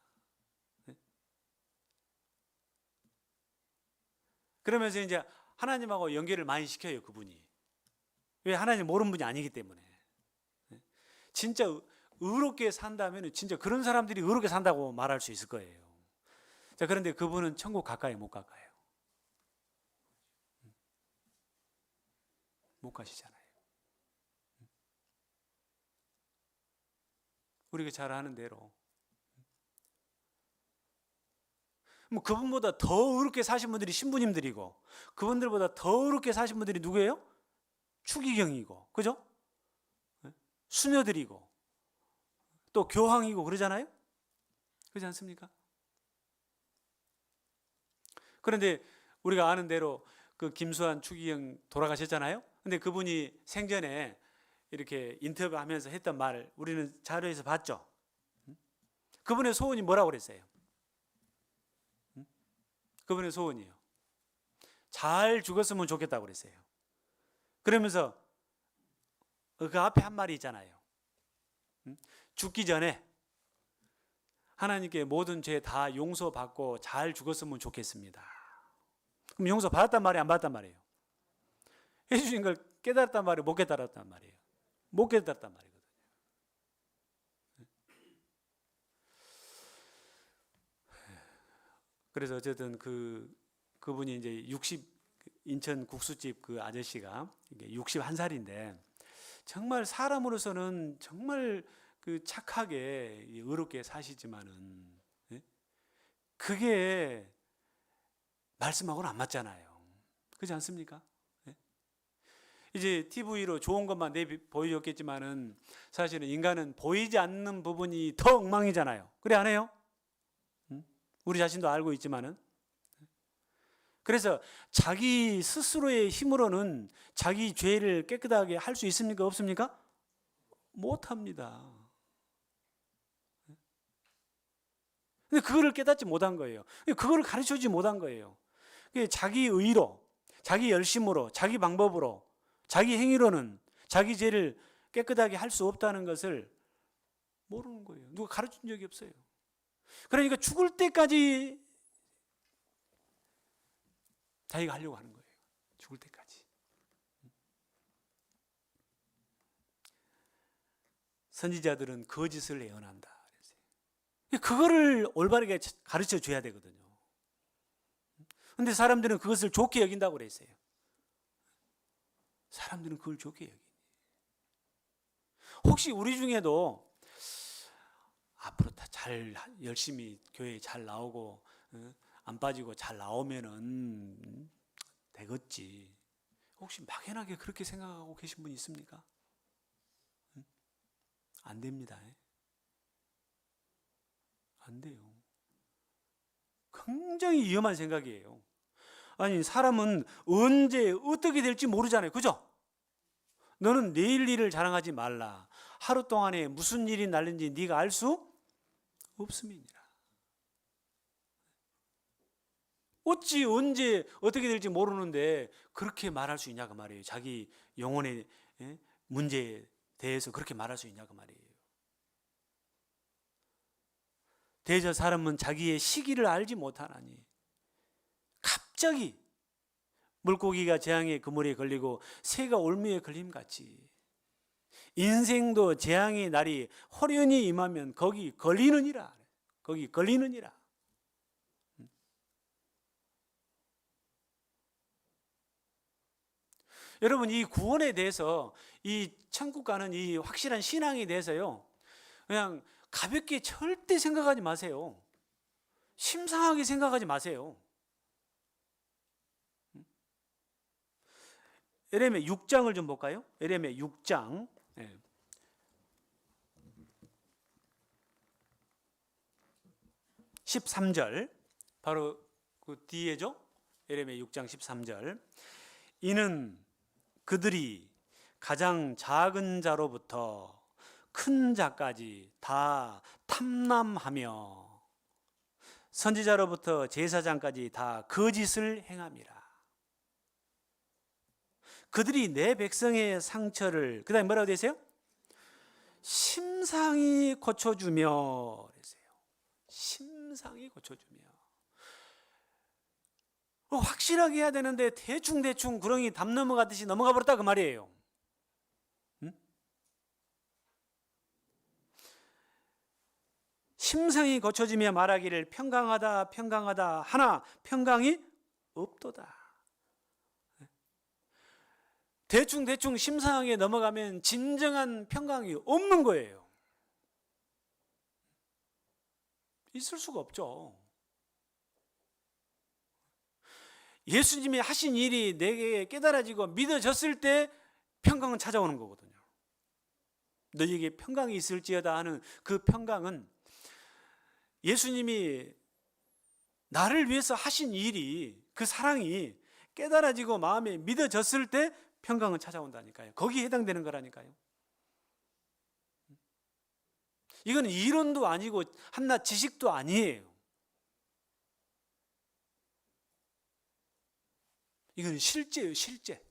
그러면서 이제 하나님하고 연결을 많이 시켜요, 그분이. 왜? 하나님 모르는 분이 아니기 때문에. 진짜 의롭게 산다면 진짜 그런 사람들이 의롭게 산다고 말할 수 있을 거예요. 자, 그런데 그분은 천국 가까이 못 가까요. 못 가시잖아요. 우리가 잘 아는 대로. 뭐 그분보다 더 의롭게 사신 분들이 신부님들이고, 그분들보다 더 의롭게 사신 분들이 누구예요? 추기경이고, 그죠? 수녀들이고, 또 교황이고 그러잖아요? 그렇지 않습니까? 그런데 우리가 아는 대로 그 김수환 추기경 돌아가셨잖아요? 근데 그분이 생전에 이렇게 인터뷰하면서 했던 말을 우리는 자료에서 봤죠? 그분의 소원이 뭐라고 그랬어요? 그분의 소원이요. 잘 죽었으면 좋겠다고 그랬어요. 그러면서 그 앞에 한 말이 있잖아요. 죽기 전에 하나님께 모든 죄 다 용서받고 잘 죽었으면 좋겠습니다. 그럼 용서 받았단 말이에요? 안 받았단 말이에요? 해주신 걸 깨달았단 말이에요? 못 깨달았단 말이에요? 못 깨달았단 말이거든요. 그래서 어쨌든 그분이 이제 인천 국수집 그 아저씨가 61살인데 정말 사람으로서는 정말 그 착하게 의롭게 사시지만은 그게 말씀하고는 안 맞잖아요. 그렇지 않습니까? 이제 TV로 좋은 것만 보여줬겠지만은 사실은 인간은 보이지 않는 부분이 더 엉망이잖아요. 그래 안 해요? 우리 자신도 알고 있지만은. 그래서 자기 스스로의 힘으로는 자기 죄를 깨끗하게 할 수 있습니까? 없습니까? 못합니다. 근데 그거를 깨닫지 못한 거예요. 그거를 가르쳐주지 못한 거예요. 자기 의로, 자기 열심으로, 자기 방법으로, 자기 행위로는 자기 죄를 깨끗하게 할 수 없다는 것을 모르는 거예요. 누가 가르친 적이 없어요. 그러니까 죽을 때까지 자기가 하려고 하는 거예요. 죽을 때까지. 선지자들은 거짓을 예언한다. 그거를 올바르게 가르쳐 줘야 되거든요. 그런데 사람들은 그것을 좋게 여긴다고 그랬어요. 사람들은 그걸 좋게 여기니. 혹시 우리 중에도 앞으로 다 잘 열심히 교회에 잘 나오고 안 빠지고 잘 나오면은 되겠지. 혹시 막연하게 그렇게 생각하고 계신 분 있습니까? 안 됩니다. 안 돼요. 굉장히 위험한 생각이에요. 아니, 사람은 언제 어떻게 될지 모르잖아요. 그죠? 너는 내일 일을 자랑하지 말라. 하루 동안에 무슨 일이 날는지 네가 알 수 없음이니라. 어찌 언제 어떻게 될지 모르는데 그렇게 말할 수 있냐고 말이에요. 자기 영혼의 문제에 대해서 그렇게 말할 수 있냐고 말이에요. 대저 사람은 자기의 시기를 알지 못하나니 갑자기 물고기가 재앙의 그물에 걸리고 새가 올무에 걸림같이 인생도 재앙의 날이 호련히 임하면 거기 걸리느니라. 거기 걸리느니라. 여러분, 이 구원에 대해서, 이 천국 가는 이 확실한 신앙에 대해서요, 그냥 가볍게 절대 생각하지 마세요. 심상하게 생각하지 마세요. 에레미야 6장을 좀 볼까요? 에레미야 6장 13절, 바로 그 뒤에죠. 에레미야 6장 13절. 이는 그들이 가장 작은 자로부터 큰 자까지 다 탐람하며 선지자로부터 제사장까지 다 거짓을 행함이라. 그들이 내 백성의 상처를, 그 다음에 뭐라고 되세요? 심상히 고쳐주며 그랬어요. 심상히 고쳐주며. 확실하게 해야 되는데 대충대충 구렁이 담 넘어가듯이 넘어가 버렸다 그 말이에요. 심상히 고쳐지며 말하기를 평강하다 평강하다 하나 평강이 없도다. 대충대충 심상하게 넘어가면 진정한 평강이 없는 거예요. 있을 수가 없죠. 예수님이 하신 일이 내게 깨달아지고 믿어졌을 때 평강은 찾아오는 거거든요. 너희에게 평강이 있을지어다 하는 그 평강은 예수님이 나를 위해서 하신 일이, 그 사랑이 깨달아지고 마음에 믿어졌을 때 평강은 찾아온다니까요. 거기에 해당되는 거라니까요. 이건 이론도 아니고 한낱 지식도 아니에요. 이건 실제예요. 실제.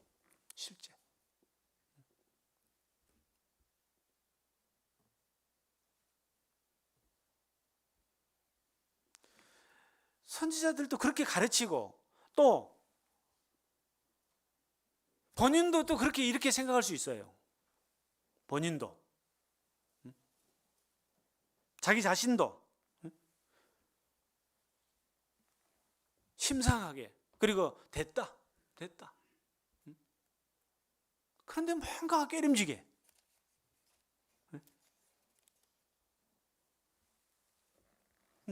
선지자들도 그렇게 가르치고 또 본인도 또 그렇게 이렇게 생각할 수 있어요. 본인도. 자기 자신도 심상하게, 그리고 됐다. 그런데 뭔가 깨름지게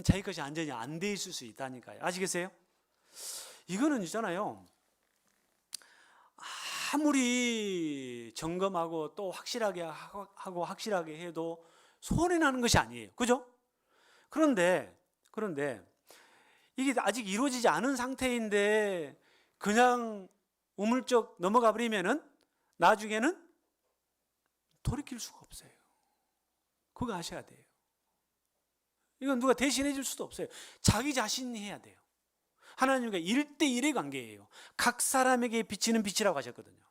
자기 것이 안전히 안 돼 있을 수 있다니까요. 아시겠어요? 이거는 있잖아요, 아무리 점검하고 또 확실하게 하고 확실하게 해도 소원이 나는 것이 아니에요. 그죠? 그런데 이게 아직 이루어지지 않은 상태인데 그냥 우물쩍 넘어가 버리면은 나중에는 돌이킬 수가 없어요. 그거 아셔야 돼요. 이건 누가 대신해 줄 수도 없어요. 자기 자신이 해야 돼요. 하나님과 1대1의 관계예요. 각 사람에게 비치는 빛이라고 하셨거든요.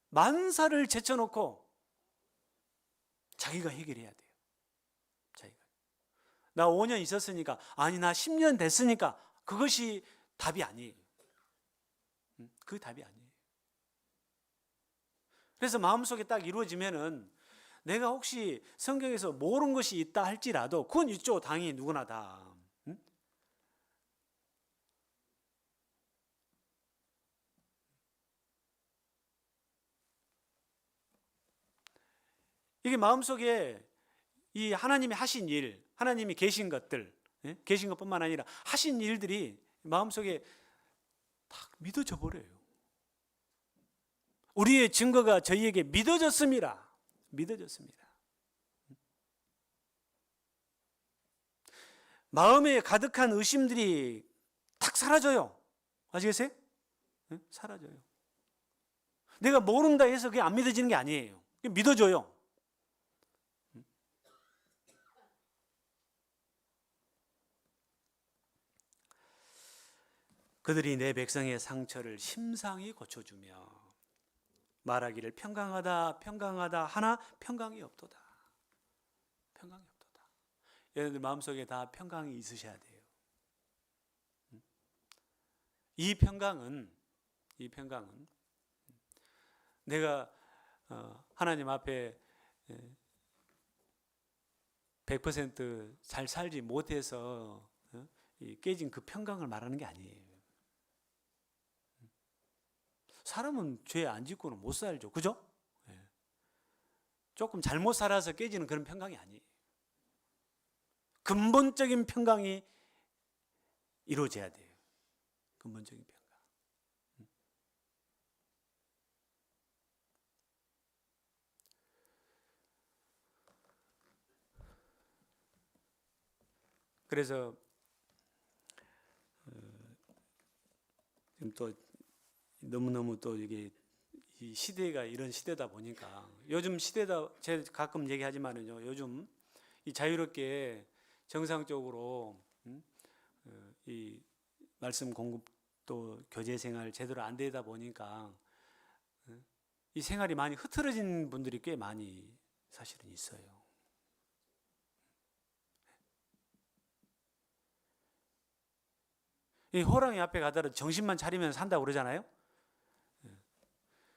만사를 제쳐놓고 자기가 해결해야 돼요. 나 5년 있었으니까, 아니 나 10년 됐으니까, 그것이 답이 아니에요. 그게 답이 아니에요. 그래서 마음속에 딱 이루어지면은 내가 혹시 성경에서 모르는 것이 있다 할지라도 그건 있죠. 당연히 누구나 다. 응? 이게 마음속에 이 하나님이 하신 일, 하나님이 계신 것들, 예? 계신 것뿐만 아니라 하신 일들이 마음속에 딱 믿어져 버려요. 우리의 증거가 저희에게 믿어졌습니다. 믿어졌습니다. 마음에 가득한 의심들이 탁 사라져요. 아시겠어요? 예? 사라져요. 내가 모른다 해서 그게 안 믿어지는 게 아니에요. 믿어져요. 그들이 내 백성의 상처를 심상히 고쳐주며 말하기를 평강하다 평강하다 하나 평강이 없도다. 평강이 없도다. 여러분들 마음속에 다 평강이 있으셔야 돼요. 이 평강은 내가 하나님 앞에 100% 잘 살지 못해서 깨진 그 평강을 말하는 게 아니에요. 사람은 죄 안 짓고는 못 살죠. 그죠? 조금 잘못 살아서 깨지는 그런 평강이 아니에요. 근본적인 평강이 이루어져야 돼요. 근본적인 평강. 그래서 지금 또 너무너무 또 이게 이 시대가 이런 시대다 보니까 요즘 시대다 제가 가끔 얘기하지만은요. 요즘 이 자유롭게 정상적으로 이 말씀 공급도 교제 생활 제대로 안 되다 보니까 이 생활이 많이 흐트러진 분들이 꽤 많이 사실은 있어요. 이 호랑이 앞에 가더라도 정신만 차리면 산다고 그러잖아요.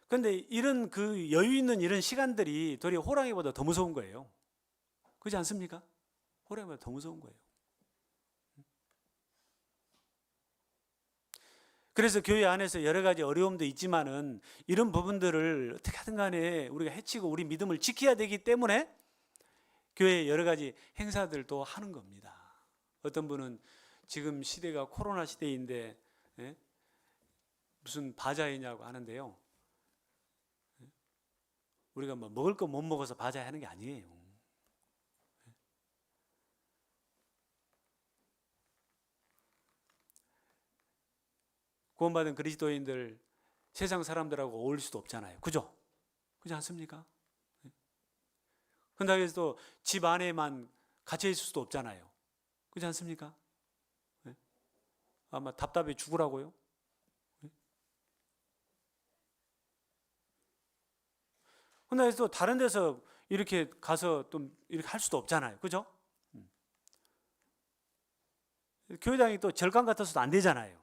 그런데 이런 그 여유 있는 이런 시간들이 도리어 호랑이보다 더 무서운 거예요. 그렇지 않습니까? 호랑이보다 더 무서운 거예요. 그래서 교회 안에서 여러 가지 어려움도 있지만은 이런 부분들을 어떻게 하든 간에 우리가 해치고 우리 믿음을 지켜야 되기 때문에 교회에 여러 가지 행사들도 하는 겁니다. 어떤 분은 지금 시대가 코로나 시대인데 무슨 바자회냐고 하는데요. 우리가 뭐 먹을 거 못 먹어서 바자회 하는 게 아니에요. 구원받은 그리스도인들 세상 사람들하고 어울릴 수도 없잖아요. 그죠? 그렇지 않습니까? 그런다고 해서 또 집 안에만 갇혀 있을 수도 없잖아요. 그렇지 않습니까? 아마 답답해 죽으라고요. 그런다고 해서 또 다른 데서 이렇게 가서 또 이렇게 할 수도 없잖아요. 그죠? 교회당이 또 절간 같아서도 안 되잖아요.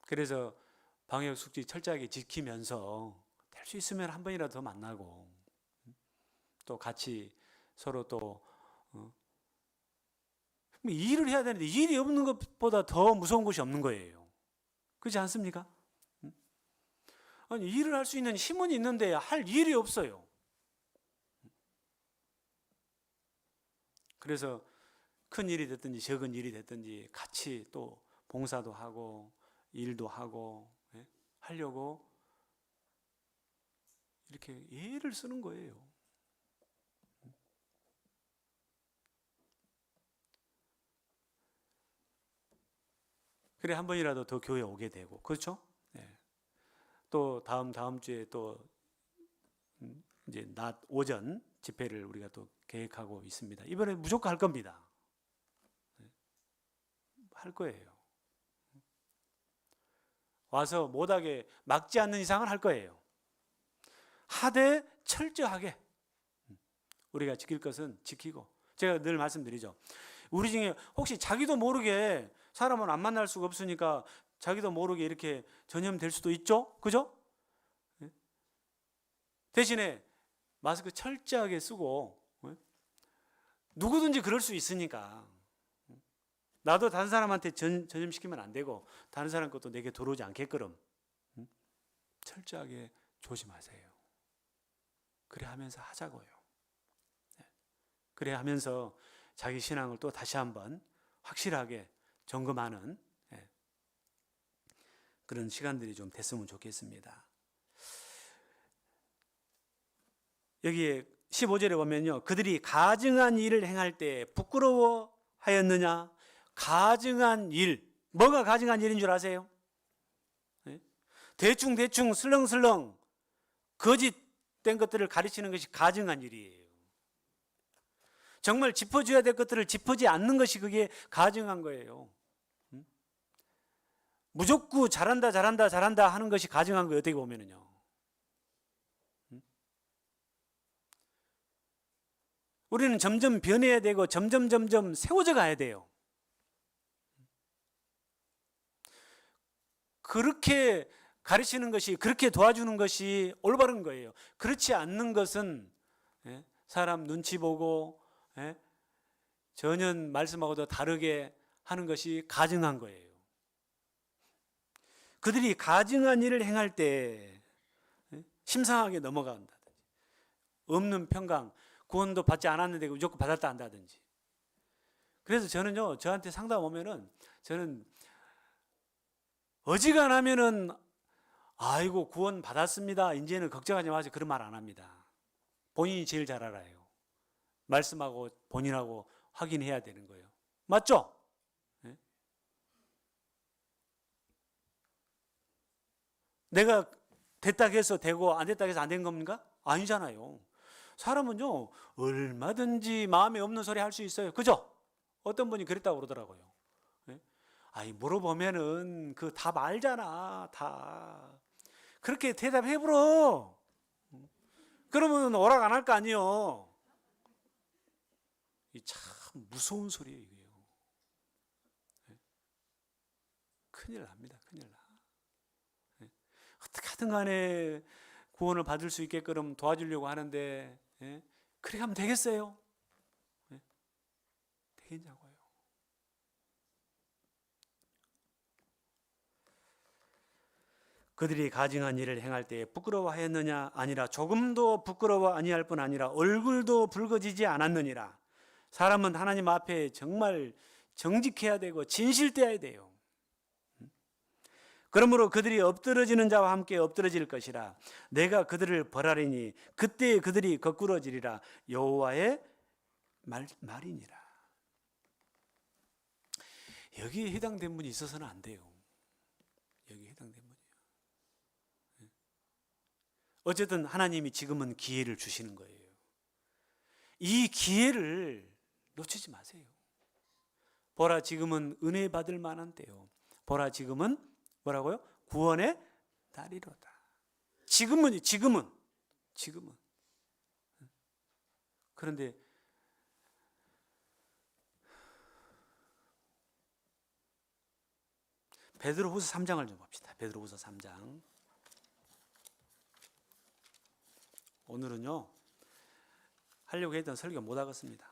그래서 방역 수칙 철저하게 지키면서 될 수 있으면 한 번이라도 더 만나고 또 같이 서로 또 일을 해야 되는데 일이 없는 것보다 더 무서운 것이 없는 거예요. 그렇지 않습니까? 아니, 일을 할 수 있는 힘은 있는데 할 일이 없어요. 그래서 큰 일이 됐든지 적은 일이 됐든지 같이 또 봉사도 하고 일도 하고 하려고 이렇게 애를 쓰는 거예요. 그래 한 번이라도 더 교회 오게 되고 그렇죠? 또 다음 주에 또 이제 낮 오전 집회를 우리가 또 계획하고 있습니다. 이번에 무조건 할 겁니다. 할 거예요. 와서 못하게 막지 않는 이상은 할 거예요. 하되 철저하게 우리가 지킬 것은 지키고 제가 늘 말씀드리죠. 우리 중에 혹시 자기도 모르게 사람은 안 만날 수가 없으니까 자기도 모르게 이렇게 전염될 수도 있죠? 그죠? 대신에 마스크 철저하게 쓰고, 누구든지 그럴 수 있으니까 나도 다른 사람한테 전염시키면 안 되고 다른 사람 것도 내게 들어오지 않게끔 철저하게 조심하세요. 그래 하면서 하자고요. 그래 하면서 자기 신앙을 또 다시 한번 확실하게 점검하는 그런 시간들이 좀 됐으면 좋겠습니다. 여기에 15절에 보면요, 그들이 가증한 일을 행할 때 부끄러워하였느냐? 가증한 일, 뭐가 가증한 일인 줄 아세요? 대충 슬렁슬렁 거짓된 것들을 가르치는 것이 가증한 일이에요. 정말 짚어줘야 될 것들을 짚어지 않는 것이 그게 가증한 거예요. 무조건 잘한다 하는 것이 가증한 거예요. 어떻게 보면은요. 우리는 점점 변해야 되고 점점 세워져 가야 돼요. 그렇게 가르치는 것이, 그렇게 도와주는 것이 올바른 거예요. 그렇지 않는 것은 사람 눈치 보고 전혀 말씀하고도 다르게 하는 것이 가증한 거예요. 그들이 가증한 일을 행할 때 심상하게 넘어간다든지, 없는 평강, 구원도 받지 않았는데 무조건 받았다 한다든지. 그래서 저는요, 저한테 상담 오면은 저는 어지간하면은 아이고 구원 받았습니다, 이제는 걱정하지 마세요, 그런 말 안 합니다. 본인이 제일 잘 알아요. 말씀하고 본인하고 확인해야 되는 거예요. 맞죠? 내가 됐다 해서 되고 안 됐다 해서 안 된 겁니까? 아니잖아요. 사람은요, 얼마든지 마음에 없는 소리 할 수 있어요. 그죠? 어떤 분이 그랬다고 그러더라고요. 아이, 물어보면은 그 답 알잖아, 다. 그렇게 대답해보러. 그러면 오락 안 할 거 아니에요. 이 참 무서운 소리예요, 이게요. 큰일 납니다, 큰일 나. 어떻게 하든 간에 구원을 받을 수 있게끔 도와주려고 하는데, 그렇게 하면 되겠어요? 되겠냐고요. 그들이 가증한 일을 행할 때 부끄러워하였느냐? 아니라 조금도 부끄러워 아니할 뿐 아니라 얼굴도 붉어지지 않았느니라. 사람은 하나님 앞에 정말 정직해야 되고 진실되어야 돼요. 그러므로 그들이 엎드러지는 자와 함께 엎드러질 것이라. 내가 그들을 벌하리니 그때 그들이 거꾸러지리라. 여호와의 말이니라. 여기에 해당된 분이 있어서는 안 돼요. 여기에 해당된 분이요. 어쨌든 하나님이 지금은 기회를 주시는 거예요. 이 기회를 놓치지 마세요. 보라, 지금은 은혜 받을 만한 때요. 보라, 지금은 뭐라고요? 구원의 날이로다. 지금은. 그런데 베드로후서 3장을 좀 봅시다. 베드로후서 3장. 오늘은요, 하려고 했던 설교 못 하겠습니다.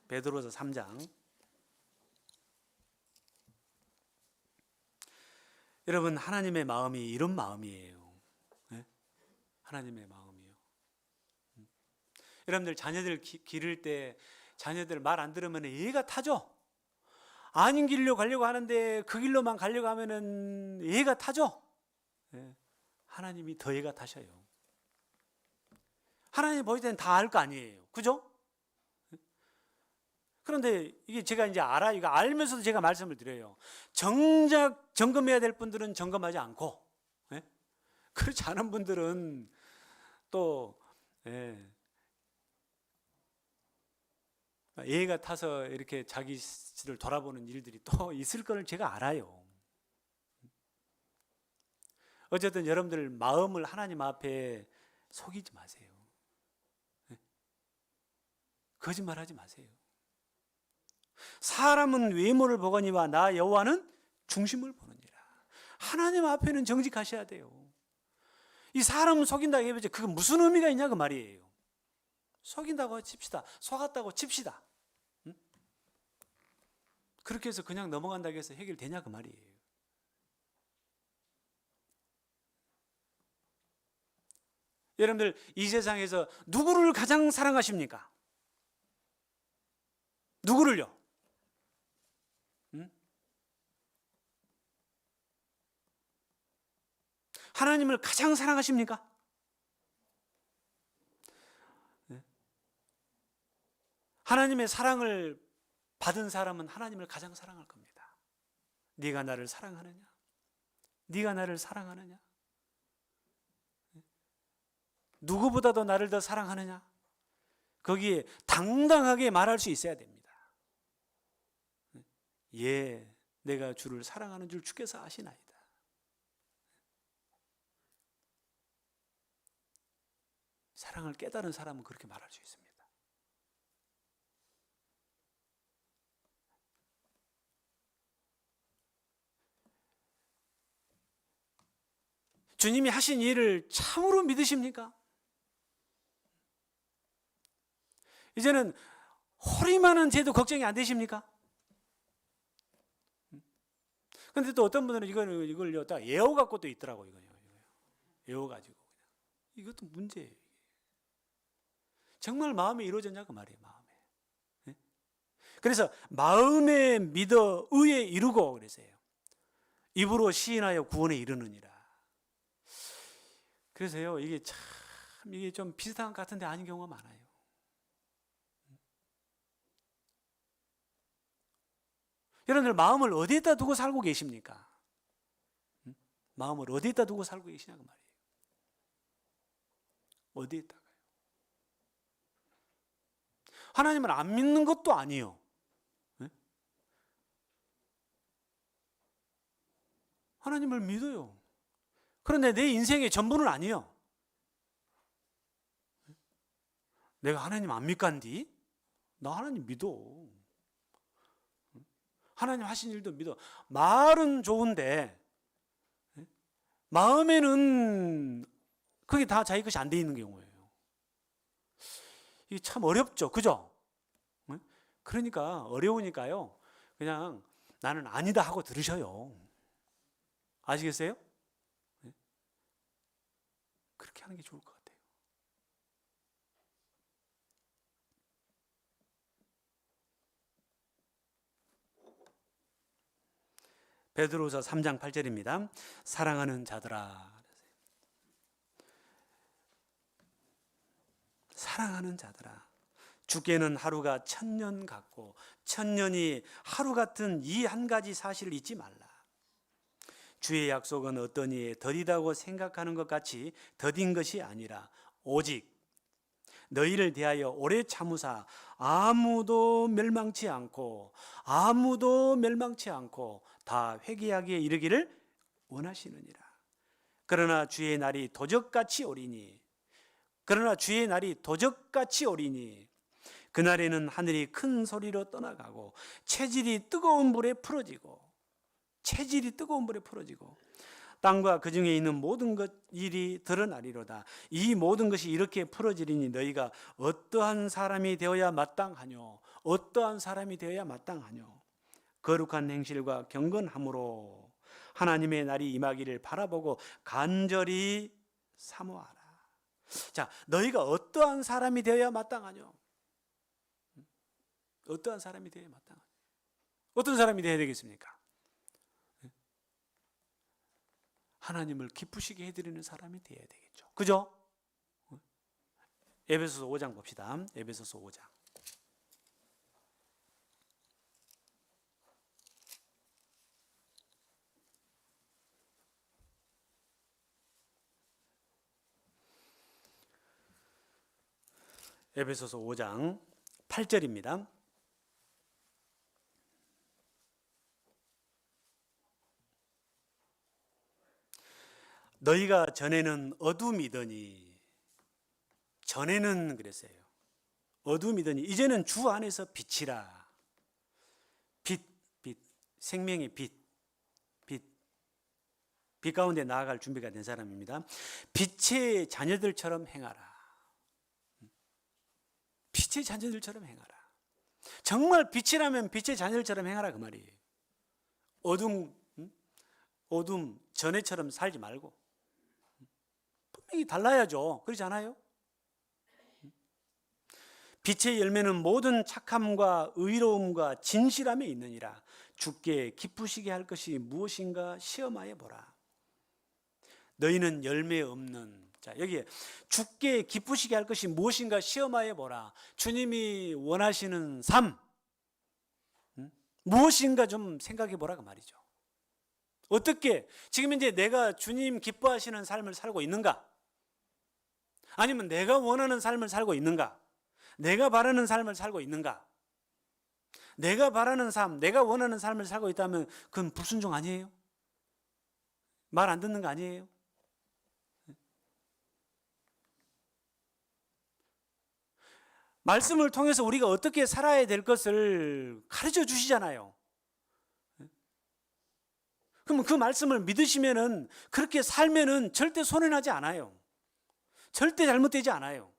베드로후서 3장. 여러분, 하나님의 마음이 이런 마음이에요. 네? 하나님의 마음이요. 여러분들 자녀들 기를 때 자녀들 말 안 들으면 이해가 타죠? 아닌 길로 가려고 하는데 그 길로만 가려고 하면은 이해가 타죠? 네. 하나님이 더 이해가 타셔요. 하나님 보실 때는 다 알 거 아니에요. 그죠? 그런데 이게 제가 이제 알아요. 이거 알면서도 제가 말씀을 드려요. 정작 점검해야 될 분들은 점검하지 않고, 그렇지 않은 분들은 또, 예가 타서 이렇게 자기를 돌아보는 일들이 또 있을 걸 제가 알아요. 어쨌든 여러분들 마음을 하나님 앞에 속이지 마세요. 거짓말하지 마세요. 사람은 외모를 보거니와 나 여호와는 중심을 보느니라. 하나님 앞에는 정직하셔야 돼요. 이 사람 속인다고 해보죠. 그게 무슨 의미가 있냐 그 말이에요. 속인다고 칩시다. 속았다고 칩시다. 응? 그렇게 해서 그냥 넘어간다고 해서 해결되냐 그 말이에요. 여러분들 이 세상에서 누구를 가장 사랑하십니까? 누구를요? 응? 하나님을 가장 사랑하십니까? 네. 하나님의 사랑을 받은 사람은 하나님을 가장 사랑할 겁니다. 네가 나를 사랑하느냐? 네가 나를 사랑하느냐? 누구보다도 나를 더 사랑하느냐? 거기에 당당하게 말할 수 있어야 됩니다. 예, 내가 주를 사랑하는 줄 주께서 아시나이다. 사랑을 깨달은 사람은 그렇게 말할 수 있습니다. 주님이 하신 일을 참으로 믿으십니까? 이제는 허리만한 죄도 걱정이 안 되십니까? 근데 또 어떤 분들은 이걸 다 애워갖고 또 있더라고요. 애워가지고. 이것도 문제예요. 정말 마음에 이루어졌냐 그 말이에요. 마음에. 그래서 마음에 믿어 의에 이루고 그래서요. 입으로 시인하여 구원에 이르느니라. 그래서요 이게 좀 비슷한 것 같은데 아닌 경우가 많아요. 여러분들 마음을 어디에다 두고 살고 계십니까? 마음을 어디에다 두고 살고 계시냐고 말이에요. 어디에다가요? 하나님을 안 믿는 것도 아니에요. 하나님을 믿어요. 그런데 내 인생의 전부는 아니에요. 내가 하나님 안 믿간디? 나 하나님 믿어. 하나님 하신 일도 믿어. 말은 좋은데 마음에는 그게 다 자기 것이 안 돼 있는 경우예요. 이게 참 어렵죠. 그죠? 그러니까 어려우니까요. 그냥 나는 아니다 하고 들으셔요. 아시겠어요? 그렇게 하는 게 좋을 것 같아요. 베드로서 3장 8절입니다. 사랑하는 자들아. 사랑하는 자들아. 주께는 하루가 1000년 같고 1000년이 하루 같은 이 한 가지 사실을 잊지 말라. 주의 약속은 어떤 이에 더디다고 생각하는 것 같이 더딘 것이 아니라 오직 너희를 대하여 오래 참으사 아무도 멸망치 않고 다 회개하기에 이르기를 원하시느니라. 그러나 주의 날이 도적같이 오리니 그날에는 하늘이 큰 소리로 떠나가고 체질이 뜨거운 물에 풀어지고 땅과 그 중에 있는 모든 것 일이 드러나리로다. 이 모든 것이 이렇게 풀어지리니 너희가 어떠한 사람이 되어야 마땅하뇨? 거룩한 행실과 경건함으로 하나님의 날이 임하기를 바라보고 간절히 사모하라. 자, 너희가 어떠한 사람이 되어야 마땅하뇨? 어떠한 사람이 되어야 마땅하뇨? 어떤 사람이 되어야 되겠습니까? 하나님을 기쁘시게 해드리는 사람이 되어야 되겠죠. 그죠? 에베소서 5장 봅시다. 에베소서 5장. 에베소서 5장 8절입니다. 너희가 전에는 어둠이더니 전에는 그랬어요. 어둠이더니 이제는 주 안에서 빛이라. 빛, 생명의 빛. 빛 가운데 나아갈 준비가 된 사람입니다. 빛의 자녀들처럼 행하라. 빛의 자녀들처럼 행하라. 정말 빛이라면 빛의 자녀들처럼 행하라 그 말이에요. 어둠 전에처럼 살지 말고 분명히 달라야죠. 그렇지 않아요? 빛의 열매는 모든 착함과 의로움과 진실함에 있느니라. 주께 기쁘시게 할 것이 무엇인가 시험하여 보라. 너희는 열매 없는, 자 여기에 주께 기쁘시게 할 것이 무엇인가 시험하여 보라. 주님이 원하시는 삶 무엇인가 좀 생각해 보라 그 말이죠. 어떻게 지금 이제 내가 주님 기뻐하시는 삶을 살고 있는가? 아니면 내가 원하는 삶을 살고 있는가? 내가 바라는 삶을 살고 있는가? 내가 바라는 삶, 내가 원하는 삶을 살고 있다면 그건 불순종 아니에요? 말 안 듣는 거 아니에요? 말씀을 통해서 우리가 어떻게 살아야 될 것을 가르쳐 주시잖아요. 그러면 그 말씀을 믿으시면은 그렇게 살면은 절대 손해나지 않아요. 절대 잘못되지 않아요.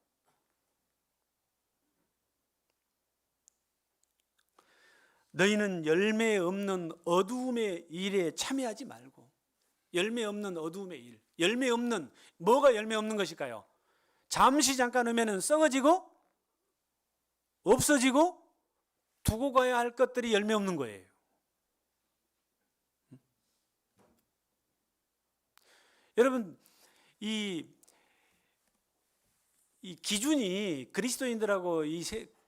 너희는 열매 없는 어두움의 일에 참여하지 말고. 열매 없는 어두움의 일. 열매 없는, 뭐가 열매 없는 것일까요? 잠시 잠깐 오면은 썩어지고 없어지고 두고 가야 할 것들이 열매 없는 거예요. 여러분, 이 기준이 그리스도인들하고 이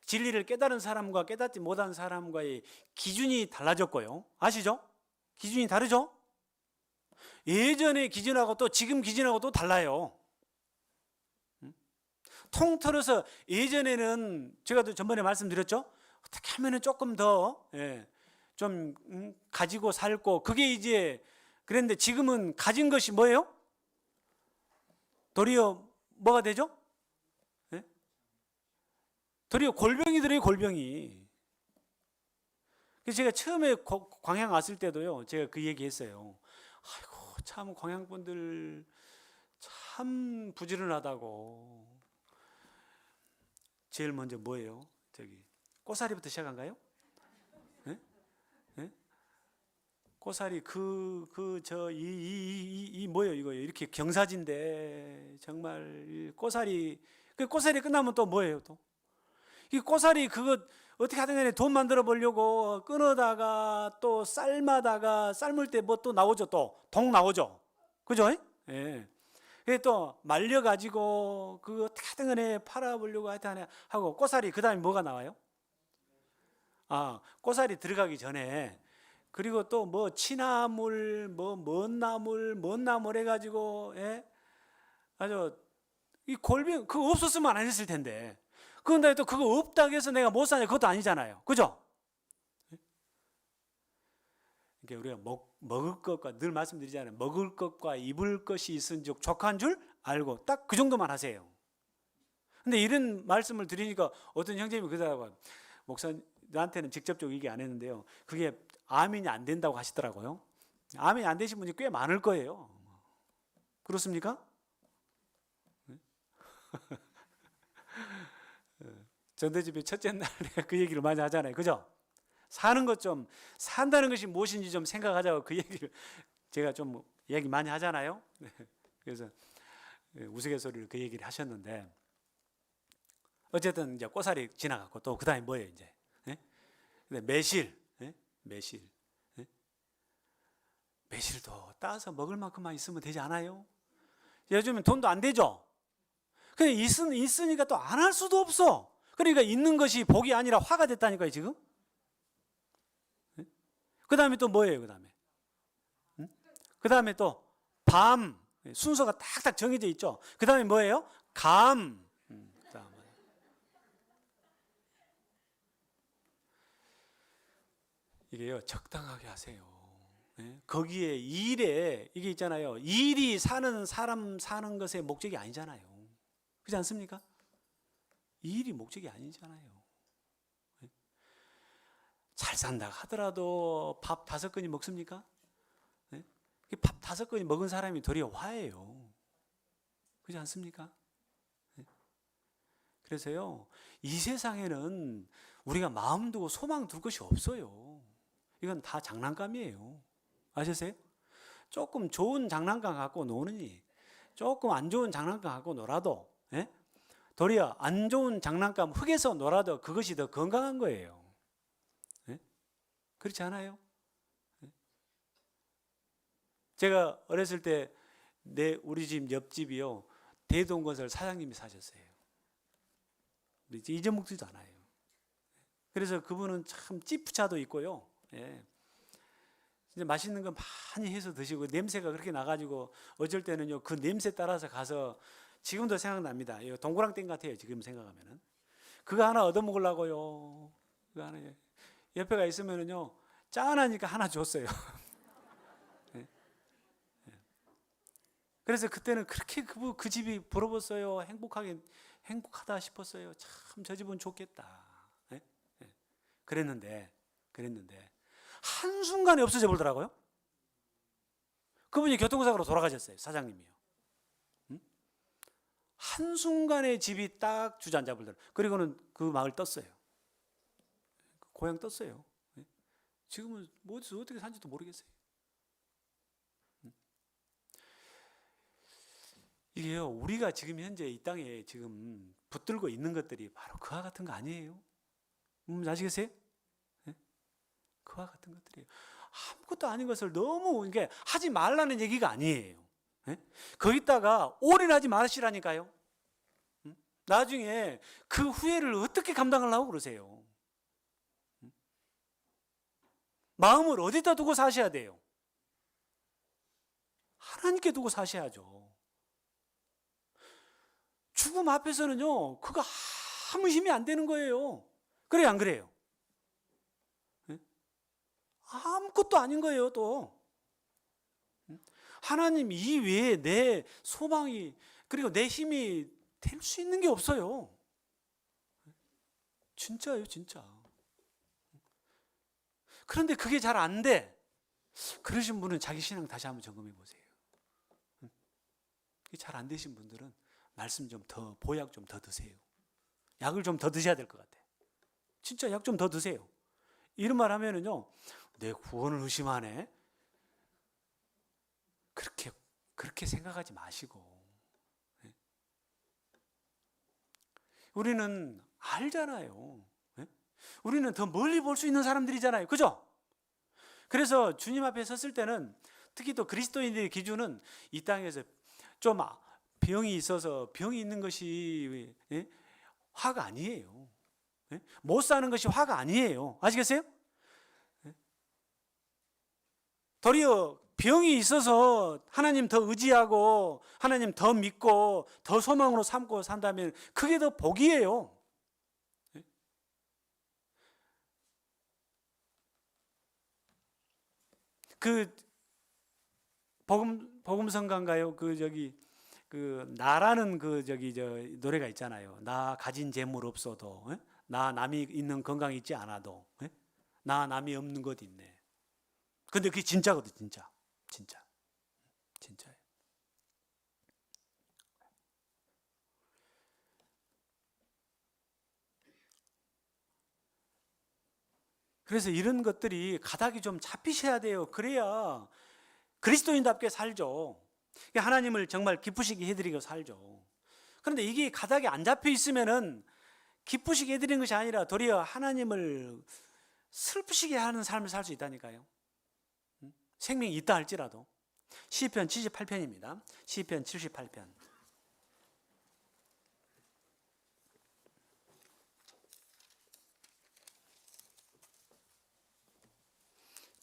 진리를 깨달은 사람과 깨닫지 못한 사람과의 기준이 달라졌고요. 아시죠? 기준이 다르죠? 예전의 기준하고 또 지금 기준하고 또 달라요. 통틀어서 예전에는 제가 또 전번에 말씀드렸죠? 어떻게 하면 조금 더 좀 가지고 살고 그게 이제 그랬는데 지금은 가진 것이 뭐예요? 도리어 뭐가 되죠? 도리어 골병이 들어요, 골병이. 그래서 제가 처음에 광양 왔을 때도요, 제가 그 얘기 했어요. 아이고, 참, 광양분들 참 부지런하다고. 제일 먼저 뭐예요? 꼬사리부터 시작한가요? 네? 네? 꼬사리, 뭐예요, 이거? 이렇게 경사진데, 정말, 꼬사리, 그 꼬사리 끝나면 또 뭐예요, 또? 이 꼬사리 그거 어떻게 하든 간에 돈 만들어 보려고 끊어다가 또 삶아다가 삶을 때 뭐 또 나오죠. 또 동 나오죠. 그죠? 예. 또 말려가지고 그거 어떻게 하든 간에 팔아보려고 하고 꼬사리 그 다음에 뭐가 나와요? 꼬사리 들어가기 전에 그리고 또 뭐 취나물 먼 나물 해가지고 아주 이 골병 그거 없었으면 안 했을 텐데 그런데 또 그거 없다고 해서 내가 못 사냐 그것도 아니잖아요. 그죠? 그러니까 우리가 먹을 것과 늘 말씀드리잖아요. 먹을 것과 입을 것이 있은즉 족한 줄 알고 딱 그 정도만 하세요. 근데 이런 말씀을 드리니까 어떤 형제님이 그러더라고요. 목사 나한테는 직접적으로 얘기 안 했는데요. 그게 아멘이 안 된다고 하시더라고요. 아멘이 안 되신 분이 꽤 많을 거예요. 그렇습니까? 전대집의 첫째 날에 그 얘기를 많이 하잖아요. 그죠? 사는 것 좀, 산다는 것이 무엇인지 좀 생각하자고 그 얘기를 제가 좀 얘기 많이 하잖아요. 그래서 우스갯소리로 그 얘기를 하셨는데 어쨌든 이제 꼬사리 지나갔고 또 그 다음에 뭐예요, 이제? 매실. 매실도 따서 먹을 만큼만 있으면 되지 않아요? 요즘엔 돈도 안 되죠? 근데 있으니까 또 안 할 수도 없어. 그러니까 있는 것이 복이 아니라 화가 됐다니까요, 지금. 그 다음에 또 뭐예요, 그 다음에? 그 다음에 또 밤. 순서가 딱딱 정해져 있죠. 그 다음에 뭐예요? 감. 이게요, 적당하게 하세요. 거기에 일에, 이게 있잖아요. 일이 사는 사람 사는 것의 목적이 아니잖아요. 그렇지 않습니까? 일이 목적이 아니잖아요. 잘 산다 하더라도 밥 5끼니 먹습니까? 밥 5건이 먹은 사람이 도리어 화해요. 그렇지 않습니까? 그래서요, 이 세상에는 우리가 마음 두고 소망 둘 것이 없어요. 이건 다 장난감이에요. 아셨어요? 조금 좋은 장난감 갖고 노느니 조금 안 좋은 장난감 갖고 놀아도, 도리어 안 좋은 장난감 흙에서 놀아도 그것이 더 건강한 거예요. 그렇지 않아요? 제가 어렸을 때 우리 집 옆집이요, 대동건설 사장님이 사셨어요. 잊어먹지도 않아요. 그래서 그분은 참 찌푸차도 있고요. 진짜 맛있는 거 많이 해서 드시고 냄새가 그렇게 나가지고 어쩔 때는요 그 냄새 따라서 가서 지금도 생각납니다. 이거 동그랑땡 같아요. 지금 생각하면은 그거 하나 얻어 먹으려고요. 그거 하나 옆에가 있으면은요 짠하니까 하나 줬어요. 그래서 그때는 그렇게 그 집이 부러웠어요. 행복하다 싶었어요. 참 저 집은 좋겠다. 그랬는데 한순간에 없어져 버리더라고요. 그분이 교통사고로 돌아가셨어요. 사장님이요. 한순간에 집이 딱 주저앉아 버리더라고요. 그리고는 그 마을 떴어요. 고향 떴어요. 지금은 어디서 어떻게 산지도 모르겠어요. 이게요, 우리가 지금 현재 이 땅에 지금 붙들고 있는 것들이 바로 그와 같은 거 아니에요? 아시겠어요? 그와 같은 것들이에요. 아무것도 아닌 것을 너무 이게 하지 말라는 얘기가 아니에요. 거기다가 올인하지 마시라니까요. 나중에 그 후회를 어떻게 감당하려고 그러세요? 마음을 어디다 두고 사셔야 돼요? 하나님께 두고 사셔야죠. 죽음 앞에서는요, 그거 아무 힘이 안 되는 거예요. 그래요, 안 그래요? 아무것도 아닌 거예요, 또. 하나님 이외에 내 소망이, 그리고 내 힘이 될 수 있는 게 없어요. 진짜예요, 진짜. 그런데 그게 잘 안 돼. 그러신 분은 자기 신앙 다시 한번 점검해 보세요. 잘 안 되신 분들은 말씀 좀 더, 보약 좀 더 드세요. 약을 좀 더 드셔야 될 것 같아. 진짜 약 좀 더 드세요. 이런 말 하면은요, 내 구원을 의심하네. 그렇게 생각하지 마시고. 우리는 알잖아요. 우리는 더 멀리 볼 수 있는 사람들이잖아요. 그죠? 그래서 주님 앞에 섰을 때는 특히 또 그리스도인들의 기준은 이 땅에서 좀 병이 있어서 병이 있는 것이 화가 아니에요. 못 사는 것이 화가 아니에요. 아시겠어요? 도리어 병이 있어서 하나님 더 의지하고 하나님 더 믿고 더 소망으로 삼고 산다면 그게 더 복이에요. 그 복음성가인가요? 그 나라는 노래가 있잖아요. 나 가진 재물 없어도, 나 남이 있는 건강 있지 않아도, 나 남이 없는 것 있네. 근데 그게 진짜거든, 진짜예요. 그래서 이런 것들이 가닥이 좀 잡히셔야 돼요. 그래야 그리스도인답게 살죠. 하나님을 정말 기쁘시게 해드리고 살죠. 그런데 이게 가닥이 안 잡혀 있으면은 기쁘시게 해드리는 것이 아니라 도리어 하나님을 슬프시게 하는 삶을 살 수 있다니까요. 생명이 있다 할지라도. 시편 78편입니다. 시편 78편.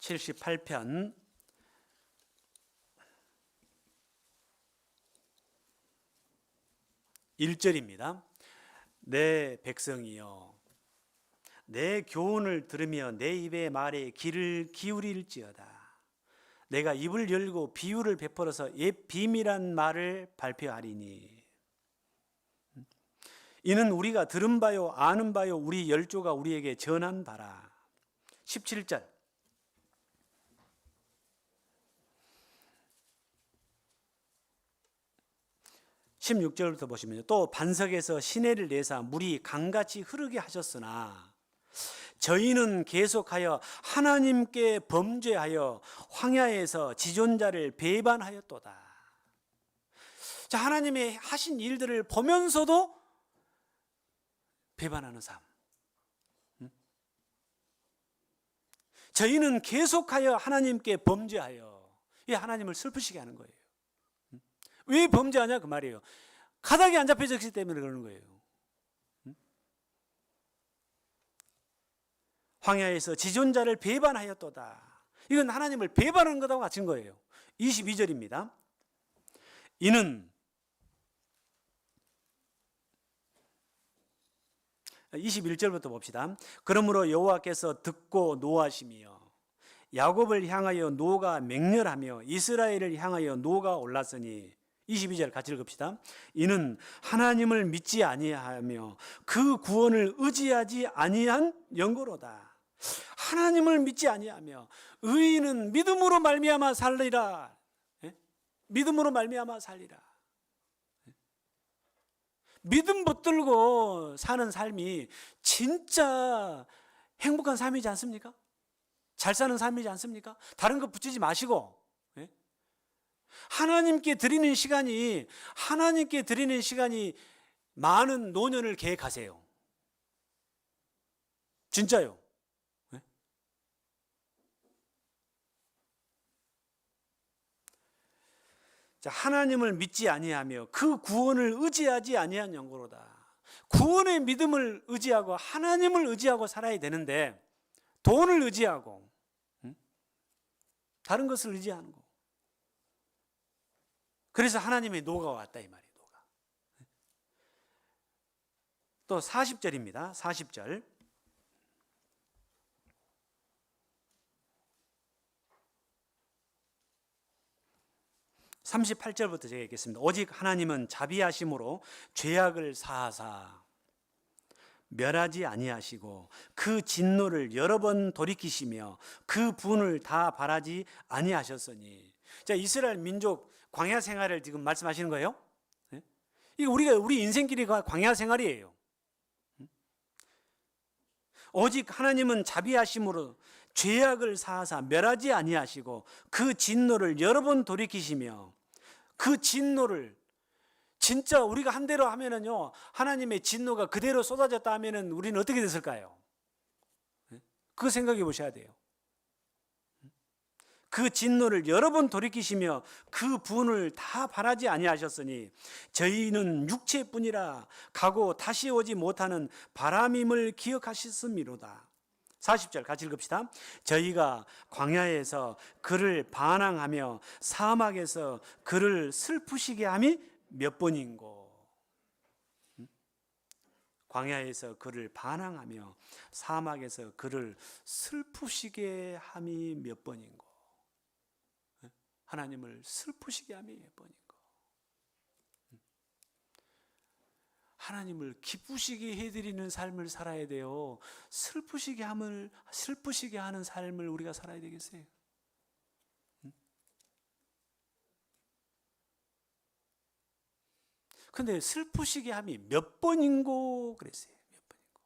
78편 1절입니다. 내 백성이여 내 교훈을 들으며 내 입의 말에 귀를 기울일지어다. 내가 입을 열고 비유를 베풀어서 옛 비밀한 말을 발표하리니 이는 우리가 들은 바요 아는 바요 우리 열조가 우리에게 전한 바라. 17절 16절부터 보시면요. 또 반석에서 시내를 내사 물이 강같이 흐르게 하셨으나 저희는 계속하여 하나님께 범죄하여 황야에서 지존자를 배반하였도다. 자, 하나님의 하신 일들을 보면서도 배반하는 삶. 저희는 계속하여 하나님께 범죄하여, 이 하나님을 슬프시게 하는 거예요. 왜 범죄하냐 그 말이에요. 가닥이 안 잡혀졌기 때문에 그러는 거예요. 황야에서 지존자를 배반하였도다. 이건 하나님을 배반하는 것하고 같은 거예요. 22절입니다. 이는 21절부터 봅시다. 그러므로 여호와께서 듣고 노하시며 야곱을 향하여 노가 맹렬하며 이스라엘을 향하여 노가 올랐으니 22절 같이 읽읍시다. 이는 하나님을 믿지 아니하며 그 구원을 의지하지 아니한 영고로다. 하나님을 믿지 아니하며 의인은 믿음으로 말미암아 살리라. 믿음으로 말미암아 살리라. 믿음 붙들고 사는 삶이 진짜 행복한 삶이지 않습니까? 잘 사는 삶이지 않습니까? 다른 거 붙이지 마시고 하나님께 드리는 시간이 많은 노년을 계획하세요. 진짜요. 자, 하나님을 믿지 아니하며 그 구원을 의지하지 아니한 영고로다. 구원의 믿음을 의지하고 하나님을 의지하고 살아야 되는데 돈을 의지하고 다른 것을 의지하는 거. 그래서 하나님의 노가 왔다 이 말이에요. 노가. 또 40절입니다. 40절. 38절부터 제가 읽겠습니다. 오직 하나님은 자비하심으로 죄악을 사하사 멸하지 아니하시고 그 진노를 여러 번 돌이키시며 그 분을 다 바라지 아니하셨으니. 자, 이스라엘 민족 광야 생활을 지금 말씀하시는 거예요? 이게 우리 인생길이 광야 생활이에요. 오직 하나님은 자비하심으로 죄악을 사하사 멸하지 아니하시고 그 진노를 여러 번 돌이키시며, 그 진노를 진짜 우리가 한 대로 하면은요, 하나님의 진노가 그대로 쏟아졌다 하면은 우리는 어떻게 됐을까요? 그거 생각해 보셔야 돼요. 그 진노를 여러 번 돌이키시며 그 분을 다 바라지 아니하셨으니 저희는 육체뿐이라 가고 다시 오지 못하는 바람임을 기억하셨음이로다. 40절 같이 읽읍시다. 저희가 광야에서 그를 반항하며 사막에서 그를 슬프시게 함이 몇 번인고. 광야에서 그를 반항하며 사막에서 그를 슬프시게 함이 몇 번인고. 하나님을 슬프시게 함이 몇 번인고. 하나님을 기쁘시게 해드리는 삶을 살아야 돼요. 슬프시게 하는 삶을 우리가 살아야 되겠어요. 근데 슬프시게 함이 몇 번인고 그랬어요. 몇 번인고.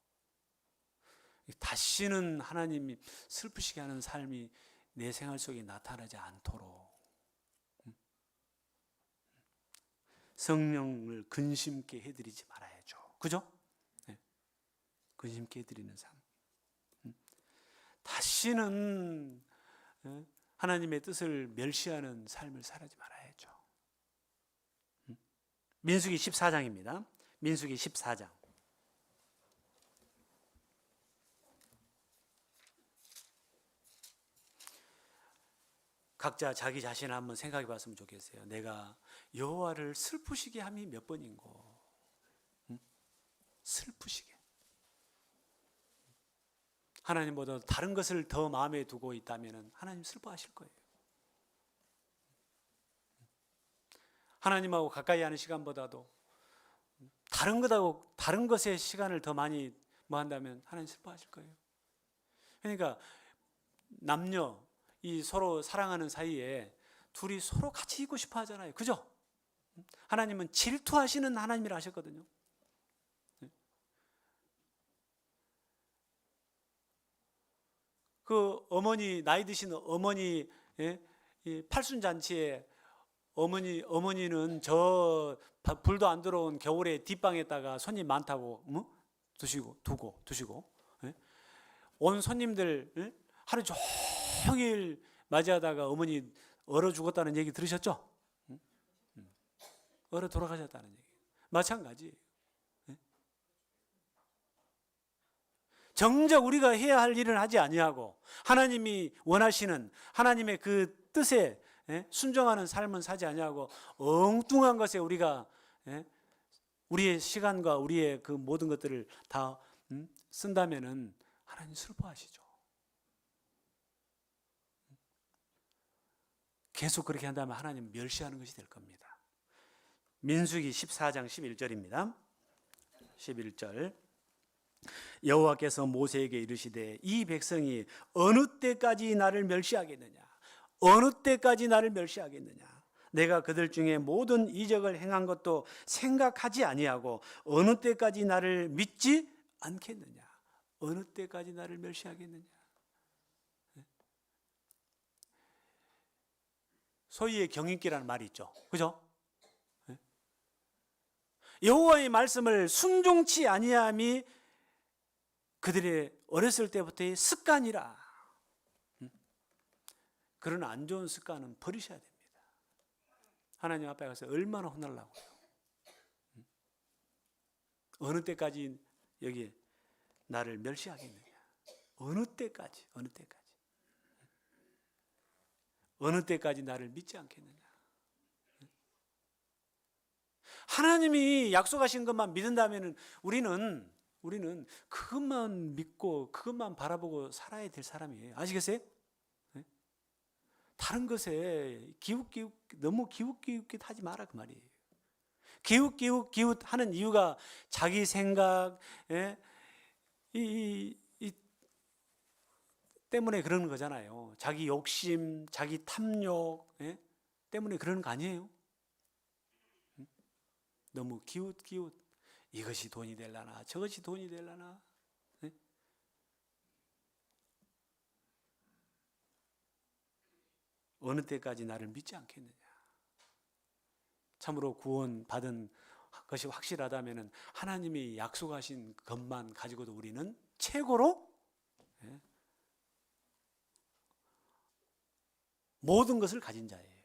다시는 하나님이 슬프시게 하는 삶이 내 생활 속에 나타나지 않도록 성령을 근심케 해드리지 말아야죠. 그죠? 네. 근심케 해드리는 삶. 다시는 하나님의 뜻을 멸시하는 삶을 살지 말아야죠. 민수기 14장입니다. 민수기 14장. 각자 자기 자신을 한번 생각해 봤으면 좋겠어요. 내가 여호와를 슬프시게 함이 몇 번인고. 슬프시게. 하나님보다 다른 것을 더 마음에 두고 있다면 하나님 슬퍼하실 거예요. 하나님하고 가까이 하는 시간보다도 다른 것에 시간을 더 많이 한다면 하나님 슬퍼하실 거예요. 그러니까 남녀 이 서로 사랑하는 사이에 둘이 서로 같이 있고 싶어 하잖아요. 그죠? 하나님은 질투하시는 하나님이라 하셨거든요. 그 어머니, 나이 드신 어머니, 이 팔순잔치에 어머니는 저 불도 안 들어온 겨울에 뒷방에다가 손님 많다고 두시고 온 손님들 하루 종일 맞이하다가 어머니 얼어 죽었다는 얘기 들으셨죠? 얼어 돌아가셨다는 얘기. 마찬가지. 정작 우리가 해야 할 일을 하지 아니하고 하나님이 원하시는 하나님의 그 뜻에 순종하는 삶은 사지 아니하고 엉뚱한 것에 우리가 우리의 시간과 우리의 그 모든 것들을 다 쓴다면은 하나님 슬퍼하시죠. 계속 그렇게 한다면 하나님 멸시하는 것이 될 겁니다. 민수기 14장 11절입니다. 11절 여호와께서 모세에게 이르시되 이 백성이 어느 때까지 나를 멸시하겠느냐? 어느 때까지 나를 멸시하겠느냐? 내가 그들 중에 모든 이적을 행한 것도 생각하지 아니하고 어느 때까지 나를 믿지 않겠느냐? 어느 때까지 나를 멸시하겠느냐? 소위의 경인기라는 말이 있죠. 그죠? 여호와의 말씀을 순종치 아니함이 그들의 어렸을 때부터의 습관이라. 그런 안 좋은 습관은 버리셔야 됩니다. 하나님 앞에 가서 얼마나 혼날라고요. 어느 때까지 여기 나를 멸시하겠느냐. 어느 때까지 어느 때까지 나를 믿지 않겠느냐. 하나님이 약속하신 것만 믿는다면 우리는 그것만 믿고 그것만 바라보고 살아야 될 사람이에요. 아시겠어요? 다른 것에 너무 기웃기웃 하지 마라 그 말이에요. 기웃 하는 이유가 자기 생각 이 때문에 그러는 거잖아요. 자기 욕심, 자기 탐욕 때문에 그러는 거 아니에요? 너무 기웃 이것이 돈이 되려나 저것이 돈이 되려나 어느 때까지 나를 믿지 않겠느냐. 참으로 구원받은 것이 확실하다면 하나님이 약속하신 것만 가지고도 우리는 최고로 모든 것을 가진 자예요.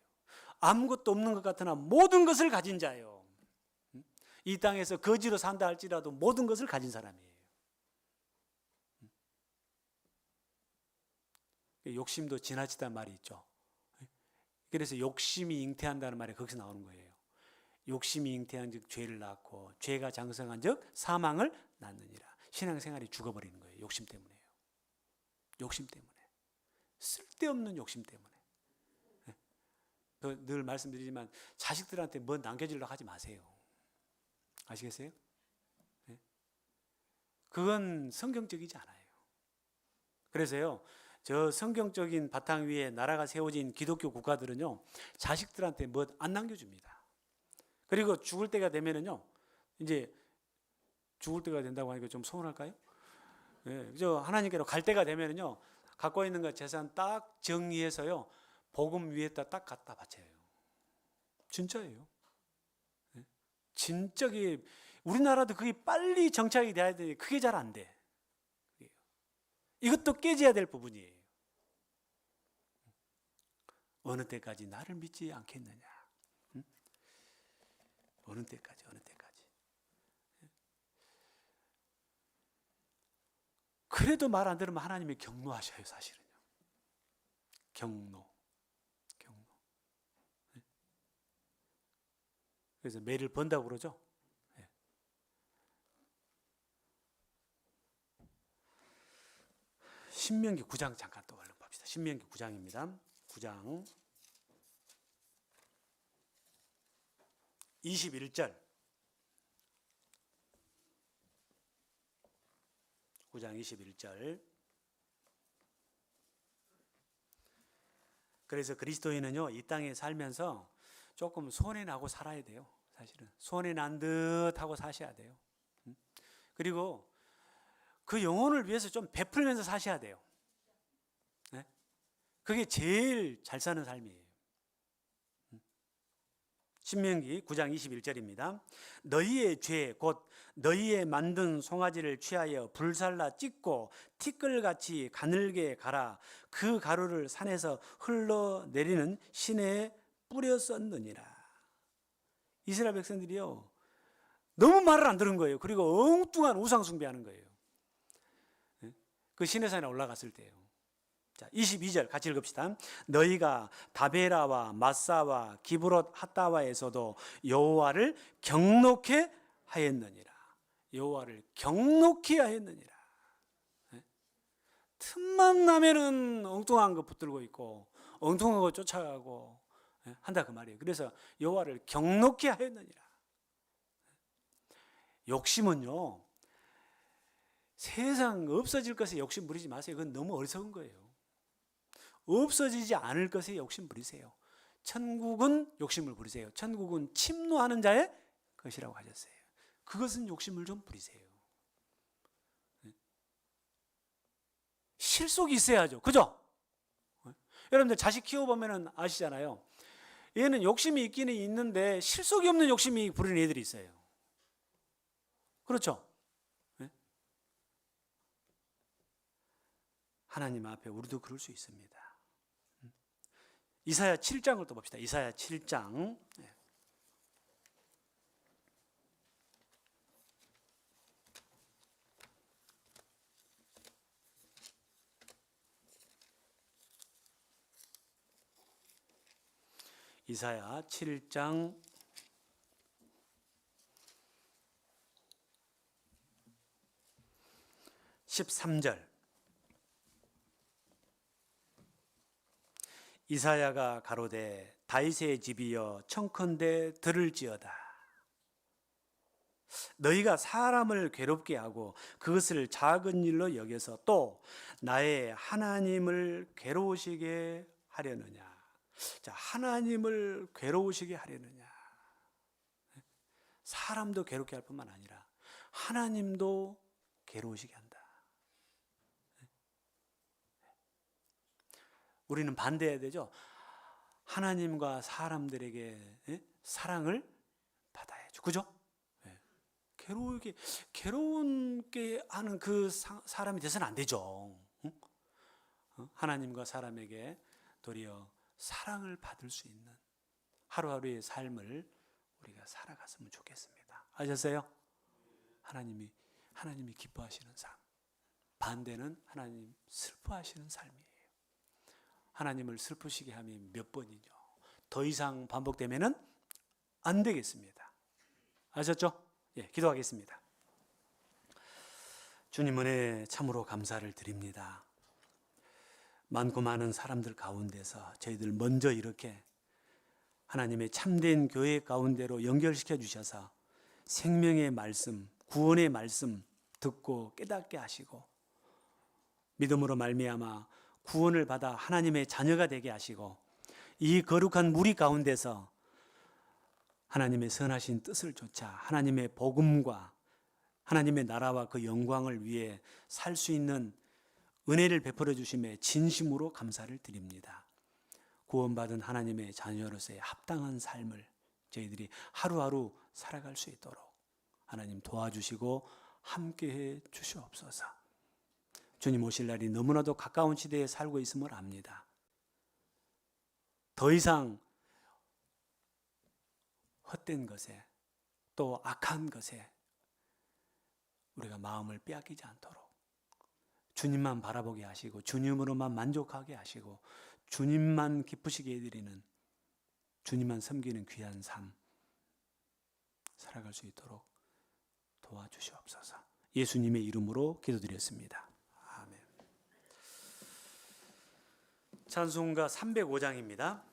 아무것도 없는 것 같으나 모든 것을 가진 자예요. 이 땅에서 거지로 산다 할지라도 모든 것을 가진 사람이에요. 욕심도 지나치다는 말이 있죠. 그래서 욕심이 잉태한다는 말이 거기서 나오는 거예요. 욕심이 잉태한 즉 죄를 낳고 죄가 장성한 즉 사망을 낳느니라. 신앙생활이 죽어버리는 거예요. 욕심 때문에요. 욕심 때문에. 쓸데없는 욕심 때문에. 늘 말씀드리지만 자식들한테 뭐 남겨주려고 하지 마세요. 아시겠어요? 그건 성경적이지 않아요. 그래서요, 저 성경적인 바탕 위에 나라가 세워진 기독교 국가들은요, 자식들한테 뭐 안 남겨줍니다. 그리고 죽을 때가 되면은요, 이제 죽을 때가 된다고 하니까 좀 서운할까요? 저 하나님께로 갈 때가 되면은요, 갖고 있는 것 재산 딱 정리해서요, 복음 위에다 딱 갖다 바쳐요. 진짜예요. 진짜게 우리나라도 그게 빨리 정착이 돼야 되는데 그게 잘 안 돼. 이것도 깨져야 될 부분이에요. 어느 때까지 나를 믿지 않겠느냐. 어느 때까지. 그래도 말 안 들으면 하나님이 경노하셔요, 사실은요. 경노. 그래서 매를 번다고 그러죠. 신명기 9장 잠깐 또 얼른 봅시다. 신명기 9장입니다. 9장 21절. 9장 21절. 그래서 그리스도인은요, 이 땅에 살면서 조금 손해나고 살아야 돼요. 사실은 손해난 듯 하고 사셔야 돼요. 그리고 그 영혼을 위해서 좀 베풀면서 사셔야 돼요. 네? 그게 제일 잘 사는 삶이에요. 신명기 9장 21절입니다. 너희의 죄 곧 너희의 만든 송아지를 취하여 불살라 찢고 티끌같이 가늘게 갈아 그 가루를 산에서 흘러내리는 시내에 뿌려 썼느니라. 이스라엘 백성들이요, 너무 말을 안 들은 거예요. 그리고 엉뚱한 우상 숭배하는 거예요. 그 시내산에 올라갔을 때요. 자, 22절 같이 읽읍시다. 너희가 다베라와 마사와 기브롯 핫다와에서도 여호와를 경노케 하였느니라. 여호와를 경노케 하였느니라. 틈만 나면은 엉뚱한 거 붙들고 있고 엉뚱한 거 쫓아가고 한다 그 말이에요. 그래서 여호와를 경노케 하였느니라. 욕심은요, 세상 없어질 것에 욕심 부리지 마세요. 그건 너무 어리석은 거예요. 없어지지 않을 것에 욕심 부리세요. 천국은 욕심을 부리세요. 천국은 침노하는 자의 것이라고 하셨어요. 그것은 욕심을 좀 부리세요. 실속이 있어야죠. 그죠? 여러분들 자식 키워보면 아시잖아요. 얘는 욕심이 있기는 있는데 실속이 없는 욕심이 부리는 애들이 있어요. 그렇죠? 하나님 앞에 우리도 그럴 수 있습니다. 이사야 7장을 또 봅시다. 이사야 7장. 이사야 7장 13절. 이사야가 가로되 다윗의 집이여 청컨대 들을지어다. 너희가 사람을 괴롭게 하고 그것을 작은 일로 여겨서 또 나의 하나님을 괴로우시게 하려느냐. 자, 하나님을 괴로우시게 하려느냐. 사람도 괴롭게 할 뿐만 아니라 하나님도 괴로우시게 한다. 우리는 반대해야 되죠. 하나님과 사람들에게 사랑을 받아야죠. 그죠? 괴로운게 하는 그 사람이 돼서는 안 되죠. 하나님과 사람에게 도리어 사랑을 받을 수 있는 하루하루의 삶을 우리가 살아갔으면 좋겠습니다. 아셨어요? 하나님이 기뻐하시는 삶. 반대는 하나님 슬퍼하시는 삶이에요. 하나님을 슬프시게 하면 몇 번이죠. 더 이상 반복되면은 안 되겠습니다. 아셨죠? 예, 기도하겠습니다. 주님 은혜 참으로 감사를 드립니다. 많고 많은 사람들 가운데서 저희들 먼저 이렇게 하나님의 참된 교회 가운데로 연결시켜 주셔서 생명의 말씀, 구원의 말씀 듣고 깨닫게 하시고 믿음으로 말미암아 구원을 받아 하나님의 자녀가 되게 하시고 이 거룩한 무리 가운데서 하나님의 선하신 뜻을 좇아 하나님의 복음과 하나님의 나라와 그 영광을 위해 살 수 있는 은혜를 베풀어 주심에 진심으로 감사를 드립니다. 구원받은 하나님의 자녀로서의 합당한 삶을 저희들이 하루하루 살아갈 수 있도록 하나님 도와주시고 함께해 주시옵소서. 주님 오실 날이 너무나도 가까운 시대에 살고 있음을 압니다. 더 이상 헛된 것에 또 악한 것에 우리가 마음을 빼앗기지 않도록 주님만 바라보게 하시고 주님으로만 만족하게 하시고 주님만 기쁘시게 해드리는 주님만 섬기는 귀한 삶 살아갈 수 있도록 도와주시옵소서. 예수님의 이름으로 기도드렸습니다. 아멘. 찬송가 305장입니다.